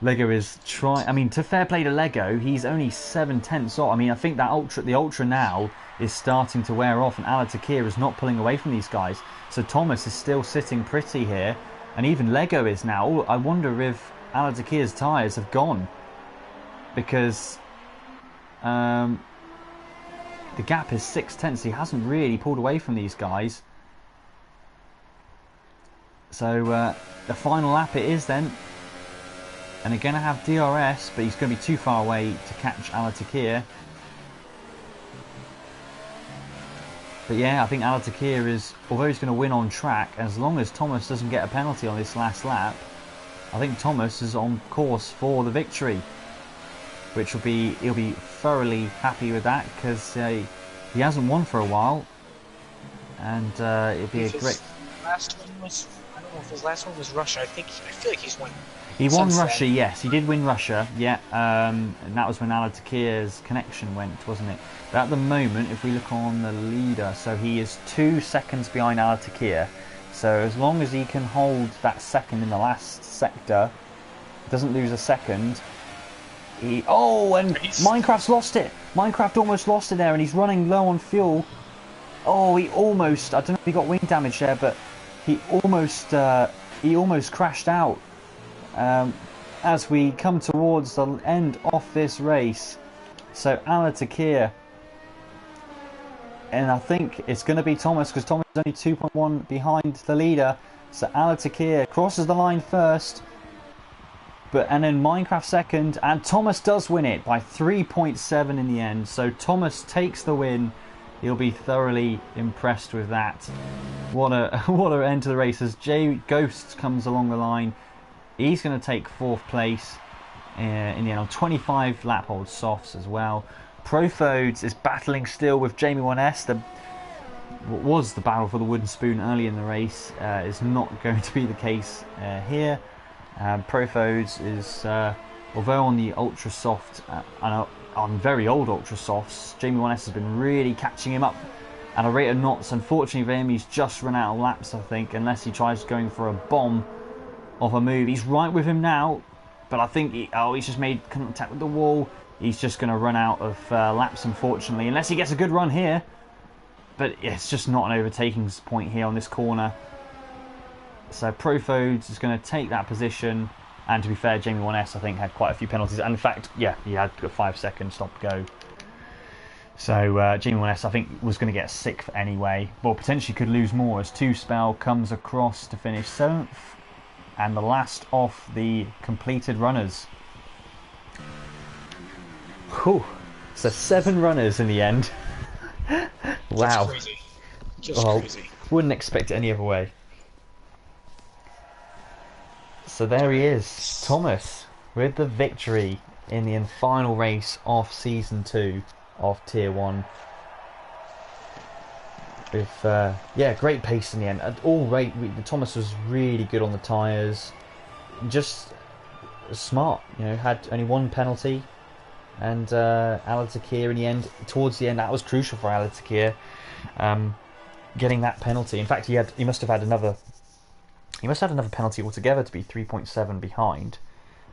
Lego is trying. I mean, to fair play to Lego, he's only 7/10 off. I mean, I think that the ultra now is starting to wear off, and Alatakir is not pulling away from these guys. So Thomas is still sitting pretty here, and even Lego is now. I wonder if Alatakir's tyres have gone because the gap is 6/10. He hasn't really pulled away from these guys. So the final lap it is then. And they're going to have DRS, but he's going to be too far away to catch Alatakir. But yeah, I think Alatakir is, although he's going to win on track, as long as Thomas doesn't get a penalty on this last lap, I think Thomas is on course for the victory. Which will be, he'll be thoroughly happy with that, because he hasn't won for a while. And it'll be a great... Last one was, I don't know if his last one was Russia. I feel like he's won. He won Russia, yes. He did win Russia, yeah. And that was when Alatakir's connection went, wasn't it? But at the moment, if we look on the leader, so he is 2 seconds behind Alatakir. So as long as he can hold that second in the last sector, doesn't lose a second. Minecraft's lost it. Minecraft almost lost it there, and he's running low on fuel. Oh, he almost. I don't know if he got wing damage there, but he almost crashed out. As we come towards the end of this race. So Alatakir, and I think it's going to be Thomas, because Thomas is only 2.1 behind the leader. So Alatakir crosses the line first, and then Minecraft second, and Thomas does win it by 3.7 in the end. So Thomas takes the win. He'll be thoroughly impressed with that. What a end to the race as Jay Ghost comes along the line. He's going to take 4th place in the end on 25 lap hold softs as well. Profodes is battling still with Jamie 1S. What was the battle for the wooden spoon early in the race is not going to be the case here. Profodes is, although on the ultra soft, on very old ultra softs, Jamie 1S has been really catching him up at a rate of knots. Unfortunately for him, he's just run out of laps, I think, unless he tries going for a bomb of a move. He's right with him now, but I think he's just made contact with the wall. He's just going to run out of laps, unfortunately, unless he gets a good run here. but it's just not an overtaking point here on this corner. So Profodes is going to take that position, and to be fair, Jamie 1S I think had quite a few penalties, and in fact, yeah, he had a 5-second stop-go. So Jamie 1S I think was going to get 6th anyway, well potentially could lose more as 2Spell comes across to finish 7th, and the last of the completed runners. Whew. So 7 runners in the end. Wow. That's crazy. Just crazy. Wouldn't expect it any other way. So there he is, Thomas, with the victory in the final race of Season 2 of Tier 1. With, yeah, great pace in the end. At all rate, Thomas was really good on the tyres. Just smart, you know, had only 1 penalty. And Alatakir in the end, towards the end, that was crucial for Alatakir, getting that penalty. In fact, he must have had another penalty altogether to be 3.7 behind.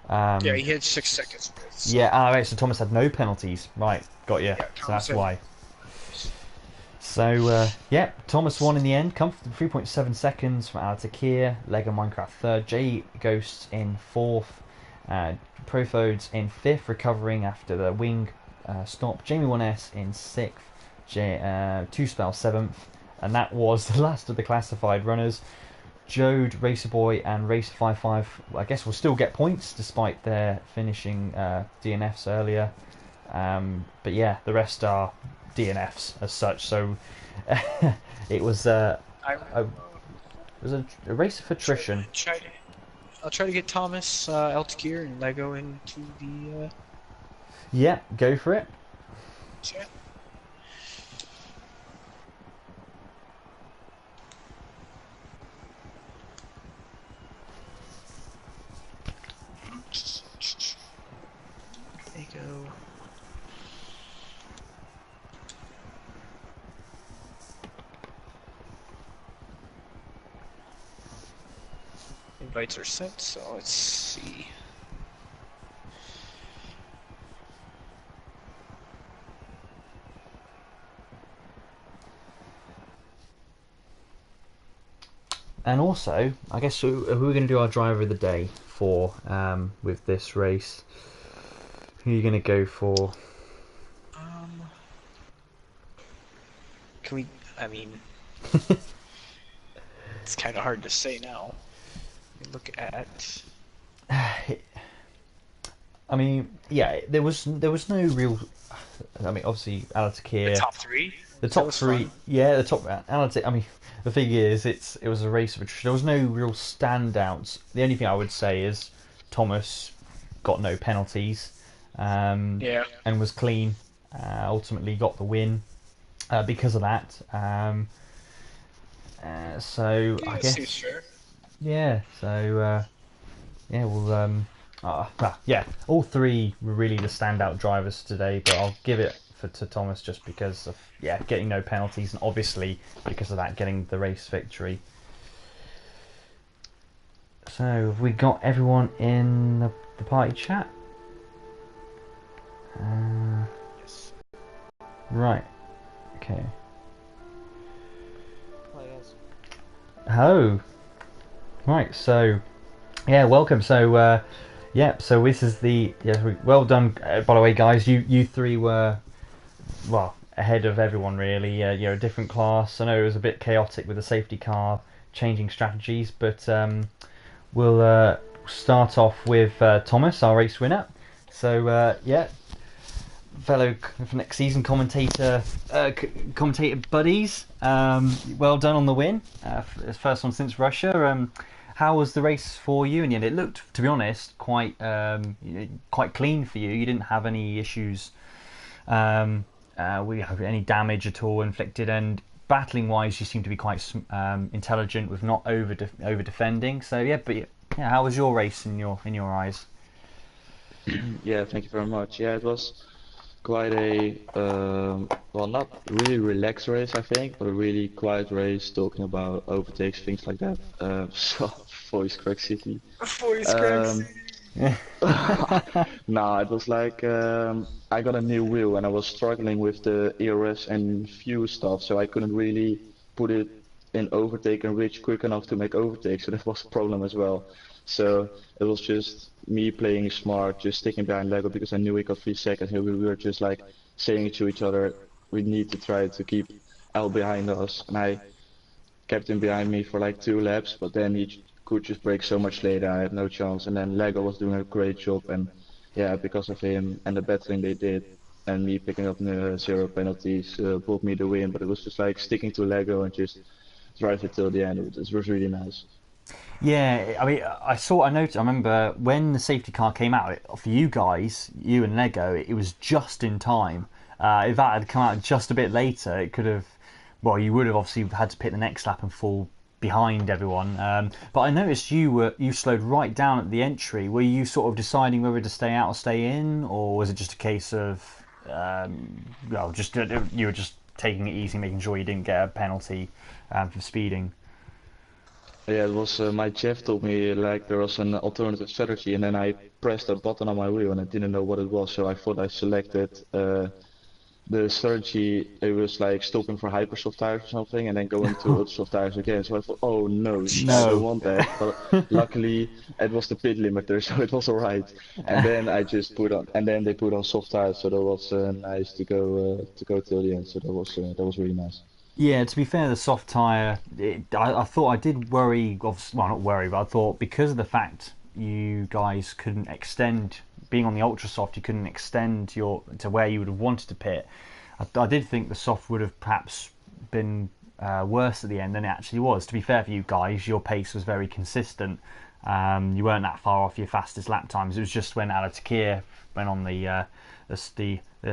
Yeah, he had 6 seconds. So. Yeah, right, so Thomas had no penalties. Right, got you. Yeah, so that's why. So, yeah, Thomas won in the end. Comfortable 3.7 seconds from Alatakir. Lego Minecraft 3rd. J Ghosts in 4th. Profodes in 5th, recovering after the wing stop. Jamie 1S in 6th. 2Spell 7th. And that was the last of the classified runners. Jode, Racer Boy, and Racer 55, I guess, will still get points despite their finishing DNFs earlier. But yeah, the rest are DNFs as such. So it was a race of attrition. I'll try to get Thomas, Altakir, and Lego into the. Yeah, go for it. Yeah. Lego. Invites are sent, so let's see. And also, I guess who are we going to do our driver of the day for with this race? Who are you going to go for? Can we? I mean, it's kind of hard to say now. Look at. I mean, yeah, there was no real. I mean, obviously, Alatakir. The top 3. The top 3, yeah, the top. Alatakir. I mean, the thing is, it was a race of attrition. There was no real standouts. The only thing I would say is Thomas got no penalties. Yeah. And was clean. Ultimately, got the win because of that. So I guess. Seems fair. Yeah, so yeah, well, yeah, all 3 were really the standout drivers today, but I'll give it to Thomas just because of getting no penalties, and obviously because of that getting the race victory. So have we got everyone in the party chat? Yes. Right. Okay. Hi guys. Oh. Right, so yeah, welcome. So yeah, so this is the well done. By the way, guys, you 3 were ahead of everyone really. You're a different class. I know it was a bit chaotic with the safety car changing strategies, but we'll start off with Thomas, our race winner. So yeah, fellow next season commentator buddies. Well done on the win. First one since Russia. How was the race for you in the end? It looked, to be honest, quite clean for you. You didn't have any issues. We have any damage at all inflicted, and battling wise, you seem to be quite intelligent with not over defending. So yeah, but yeah, how was your race in your eyes? Yeah, thank you very much. Yeah, it was quite a well, not really relaxed race, I think, but a really quiet race, talking about overtakes, things like that. So voice crack city. Voice crack city. Nah, it was like I got a new wheel and I was struggling with the ERS and fuse stuff, so I couldn't really put it in overtake and reach quick enough to make overtake, so that was a problem as well. So it was just me playing smart, just sticking behind Lego because I knew we got 3 seconds and we were just like saying to each other, we need to try to keep L behind us, and I kept him behind me for like 2 laps, but then could just break so much later. I had no chance, and then Lego was doing a great job, and yeah, because of him and the battling they did, and me picking up the 0 penalties, brought me the win. But it was just like sticking to Lego and just drive it till the end. It was really nice. Yeah, I mean, I noticed. I remember when the safety car came out for you guys, you and Lego. It was just in time. If that had come out just a bit later, it could have. Well, you would have obviously had to pick the next lap and fall behind everyone. But I noticed you slowed right down at the entry. Were you sort of deciding whether to stay out or stay in, or was it just a case of, well, just you were just taking it easy, making sure you didn't get a penalty for speeding? Yeah, it was my chef told me like there was an alternative strategy, and then I pressed a button on my wheel and I didn't know what it was, so I thought I selected the strategy. It was like stopping for hyper soft tires or something and then going to ultra soft tires again. So I thought, oh no, I don't No. want that. But luckily it was the pit limiter, so it was alright. And then I just put on, and then they put on soft tires, so that was nice to go till the end. So that was really nice. Yeah, to be fair, the soft tyre, I thought I did worry, well, not worry, but I thought because of the fact you guys couldn't extend, being on the ultra soft, you couldn't extend your to where you would have wanted to pit. I did think the soft would have perhaps been worse at the end than it actually was. To be fair for you guys, your pace was very consistent. You weren't that far off your fastest lap times. It was just when Alatakir went on the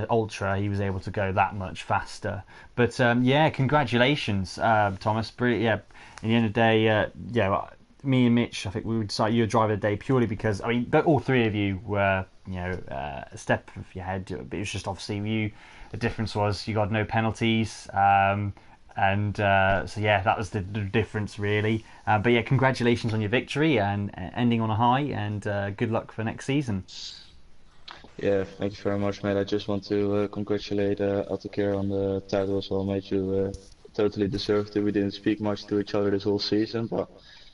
ultra, he was able to go that much faster. But yeah, congratulations, Thomas. Brilliant. Yeah, in the end of the day, yeah, me and Mitch, I think we would decide you were driver of the day purely because I mean, but all three of you were, a step of your head. But it was just obviously you. The difference was you got no penalties. And so yeah, that was the difference really. But yeah, congratulations on your victory and ending on a high, and good luck for next season. Yeah, thank you very much, mate. I just want to congratulate Altakir on the title as well, mate. You totally deserved it. We didn't speak much to each other this whole season, but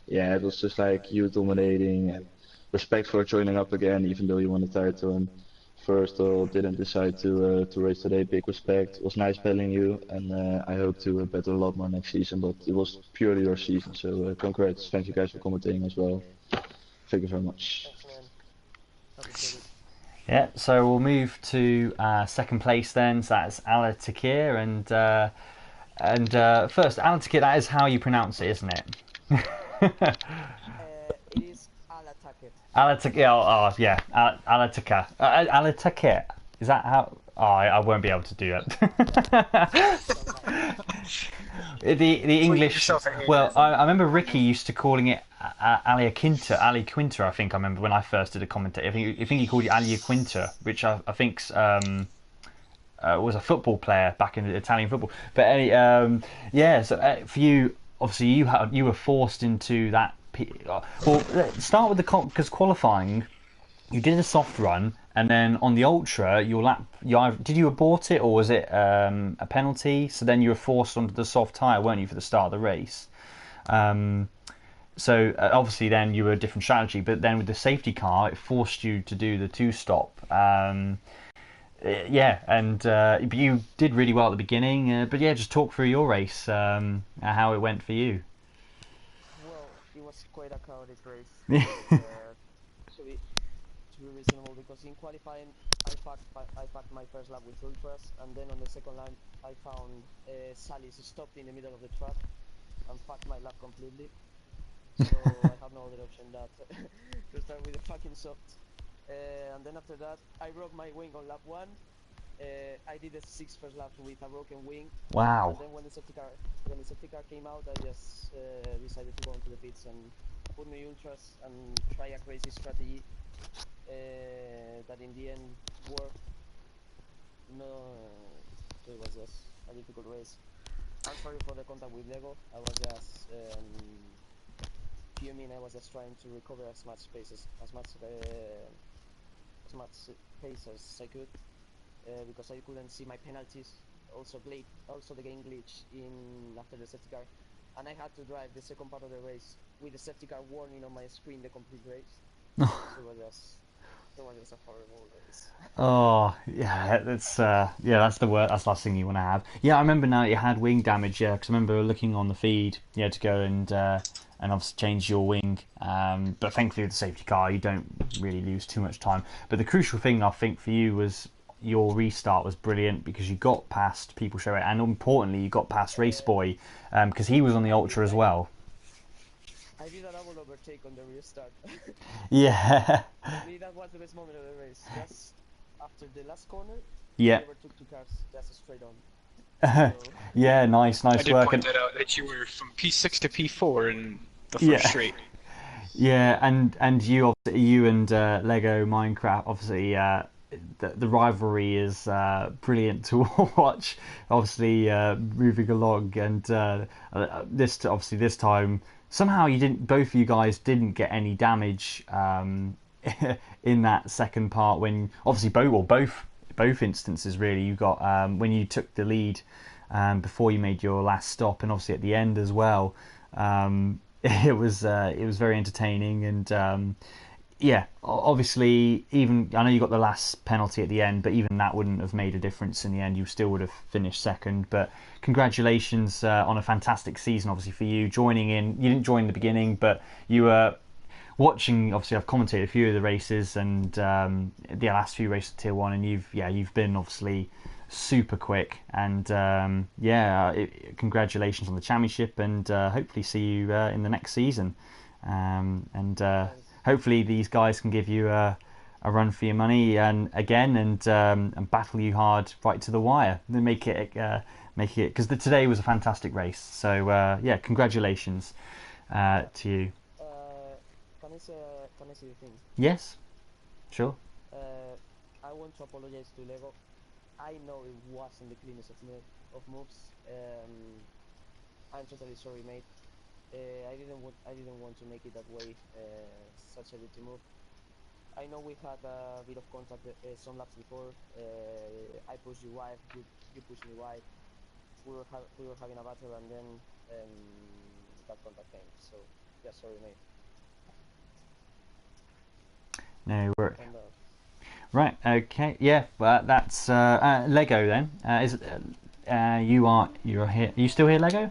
yeah, it was just like you dominating, and respect for joining up again, even though you won the title and first or didn't decide to race today. Big respect. It was nice battling you, and I hope to battle a lot more next season. But it was purely your season, so congrats. Thank you guys for commentating as well. Thank you very much. Thanks, man. Appreciate it. Yeah, so we'll move to second place then. So that's Ala Takir, and first Ala Takir. That is how you pronounce it, isn't it? It is Al Attacker. Ala Takir. Oh, yeah, Ala Takir. Ala Takir. Is that how? Oh, I won't be able to do it. The English. yourself at Well, I remember Ricky used to calling it Alia Quinta. Ali Quinta, I think I remember when I first did a commentary. I think he called it Alia Quinta, which I think's was a football player back in Italian football. But yeah. So for you, obviously you were forced into that. Well, let's start with because qualifying, you did a soft run, and then on the ultra, your lap, did you abort it or was it a penalty? So then you were forced onto the soft tyre, weren't you, for the start of the race? So obviously then you were a different strategy, but then with the safety car, it forced you to do the two-stop. Yeah, and but you did really well at the beginning. But yeah, just talk through your race, how it went for you. Well, it was quite a chaotic race. To be reasonable, because in qualifying I packed my first lap with ultras, and then on the second lap I found Sally's stopped in the middle of the track and fucked my lap completely. So I have no other option that to start with the fucking soft. And then after that I broke my wing on lap 1. I did the 6 first laps with a broken wing. Wow. And then when the safety car came out, I just decided to go into the pits and put my ultras and try a crazy strategy that in the end worked. No, so it was just a difficult race. I'm sorry for the contact with Lego. I was just you mean I was just trying to recover as much space as much pace as I could, because I couldn't see my penalties. Also the game glitch in after the safety car, and I had to drive the second part of the race with the safety car warning on my screen the complete race. It was just a horrible race. Oh yeah, that's the worst. That's the last thing you want to have. Yeah, I remember now you had wing damage. Yeah, because I remember looking on the feed. You had to go and obviously change your wing. But thankfully with the safety car, you don't really lose too much time. But the crucial thing I think for you was your restart was brilliant because you got past People Show It, and importantly you got past Race Boy because he was on the Ultra as well. I did a double overtake on the restart. Yeah. For me, that was the best moment of the race. Just after the last corner, Yeah. I overtook 2 cars just straight on. So, Yeah, nice I did work. point that out, that you were from P6 to P4 in the first straight. Yeah, and you and Lego Minecraft, obviously the rivalry is brilliant to watch. Obviously moving along, and this time somehow both of you guys didn't get any damage in that second part when obviously both instances really you got when you took the lead before you made your last stop, and obviously at the end as well. It was very entertaining, and yeah, obviously even I know you got the last penalty at the end, but even that wouldn't have made a difference in the end. You still would have finished second. But congratulations on a fantastic season, obviously for you joining in. You didn't join in the beginning, but you were watching. Obviously, I've commentated a few of the races and the last few races of Tier 1, and you've been obviously super quick, and congratulations on the championship, and hopefully see you in the next season, and hopefully these guys can give you a run for your money and battle you hard right to the wire. Then make it because today was a fantastic race. So congratulations to you. Can I say a thing? Yes, sure. I want to apologize to Lego. I know it wasn't the cleanest of moves. I'm totally sorry, mate. I didn't want to make it that way. Such a dirty move. I know we had a bit of contact some laps before. I pushed you wide, you pushed me wide. We were having a battle, and then that contact came. So yeah, sorry, mate. No worries. Right. Okay. Yeah. Well, that's Lego then. You're here? Are you still here, Lego?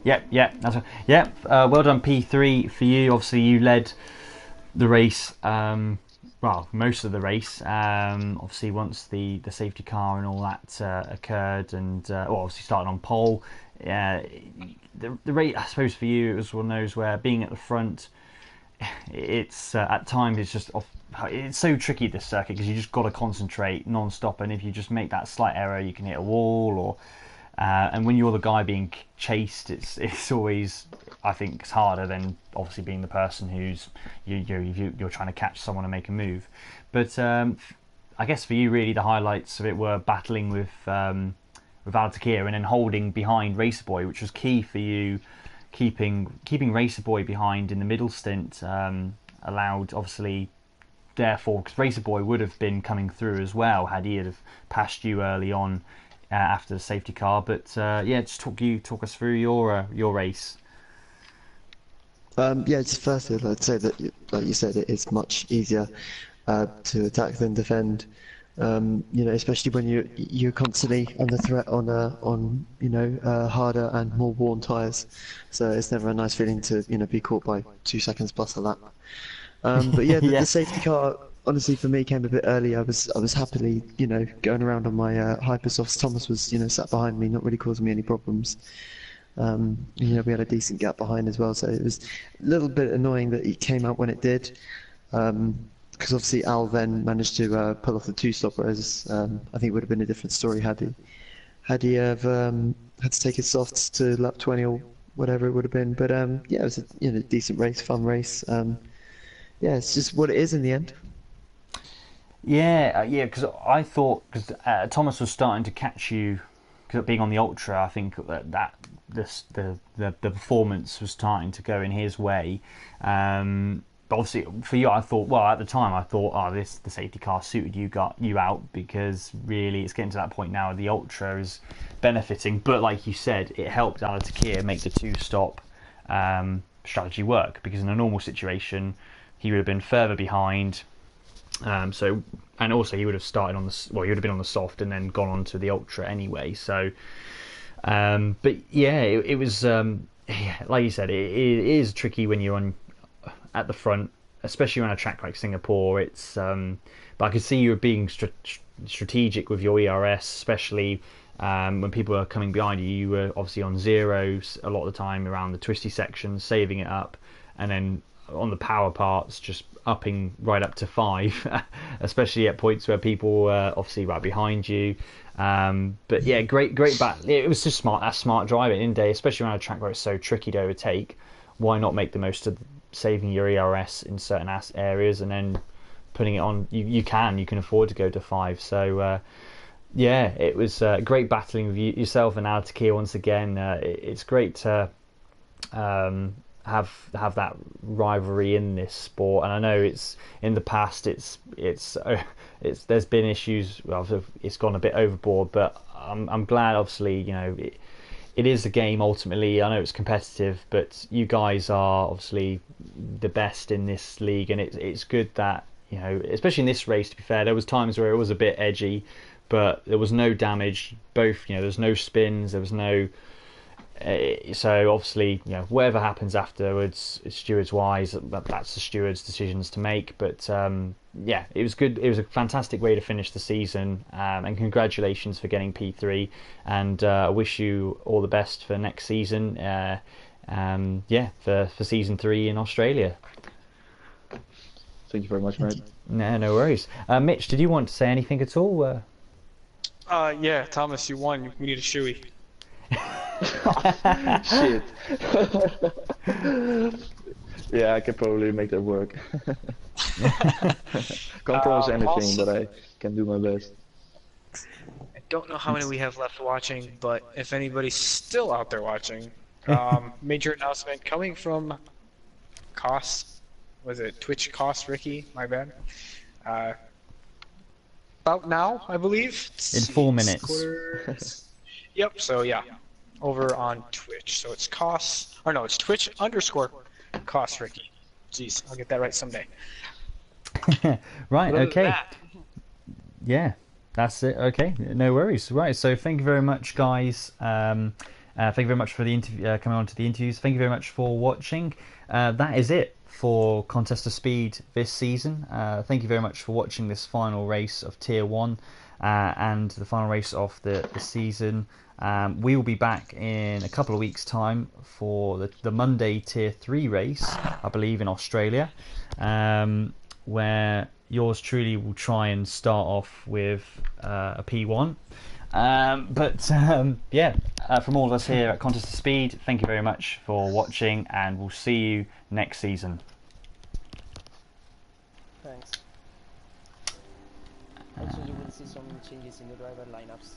Yep. That's right. Yep. Well done, P3 for you. Obviously, you led the race. Well, most of the race. Obviously, once the safety car and all that occurred, and obviously started on pole. The race, I suppose, for you, it was one of those where being at the front, it's at times it's so tricky this circuit because you just got to concentrate non-stop, and if you just make that slight error you can hit a wall, or and when you're the guy being chased, it's always, I think, it's harder than obviously being the person who's you're trying to catch someone and make a move. But I guess for you really the highlights of it were battling with Altakir and then holding behind Racer Boy, which was key for you. Keeping Racer Boy behind in the middle stint allowed, obviously, therefore, because Racer Boy would have been coming through as well had he have passed you early on after the safety car. But just talk us through your race. Just firstly, I'd say that, like you said, it is much easier to attack than defend. Especially when you're constantly under threat on harder and more worn tyres. So it's never a nice feeling to be caught by 2 seconds plus a lap. But yeah, the safety car honestly for me came a bit early. I was happily going around on my Hypersofts. Thomas was sat behind me, not really causing me any problems. We had a decent gap behind as well, so it was a little bit annoying that it came out when it did. Because obviously Al then managed to pull off the 2-stop, whereas I think it would have been a different story had he had to take his softs to lap 20 or whatever it would have been. But it was a decent race, fun race. It's just what it is in the end. Because I thought Thomas was starting to catch you, because being on the Ultra, I think that the performance was starting to go in his way. But obviously, for you, I thought, well, at the time, I thought, oh, the safety car suited you out, because really it's getting to that point now. The Ultra is benefiting, but like you said, it helped Alatakir make the two-stop strategy work, because in a normal situation, he would have been further behind. And also he would have started on he would have been on the soft and then gone on to the Ultra anyway. So, but yeah, it was like you said, it is tricky when you're on at the front, especially on a track like Singapore. It's but I could see you being strategic with your ERS, especially when people are coming behind you. You were obviously on zeros a lot of the time around the twisty sections, saving it up, and then on the power parts, just upping right up to 5, especially at points where people were obviously right behind you. But yeah, great battle. It was just smart. That's smart driving in day, especially around a track where it's so tricky to overtake. Why not make the most of saving your ERS in certain areas, and then putting it on? You can afford to go to 5. So yeah, it was great battling with yourself and Alatakir once again. It's great to have that rivalry in this sport, and I know it's in the past it's there's been issues. Well, it's gone a bit overboard, but I'm glad. Obviously, it is a game ultimately. I know it's competitive, but you guys are obviously the best in this league, and it's good that, especially in this race. To be fair, there was times where it was a bit edgy, but there was no damage. Both, there was no spins, there was no. So obviously, whatever happens afterwards, stewards wise, that's the stewards' decisions to make. But yeah, it was good. It was a fantastic way to finish the season, and congratulations for getting P3. And I wish you all the best for next season. Yeah, for season 3 in Australia. Thank you very much, mate. No worries. Mitch, did you want to say anything at all? Yeah, Thomas, you won. We need a shoey. Shit. Yeah, I can probably make that work. Can't promise anything, also, but I can do my best. I don't know how many we have left watching, but if anybody's still out there watching, major announcement coming from COS. Was it Twitch COS, Ricky? My bad. About now, I believe. In 4 minutes. Yep, so yeah. Over on Twitch. So it's COS, or no, it's Twitch _ COS Ricky. Jeez, I'll get that right someday. Right, okay. Yeah, that's it. Okay, no worries. Right, so thank you very much, guys. Thank you very much for the interview, coming on to the interviews. Thank you very much for watching. That is it for Contest of Speed this season. Thank you very much for watching this final race of Tier 1 and the final race of the season. We will be back in a couple of weeks' time for the Monday Tier 3 race, I believe, in Australia, where yours truly will try and start off with a P1. Yeah, from all of us here at Contest of Speed, thank you very much for watching, and we'll see you next season. Thanks. Also, you will see some changes in the driver lineups.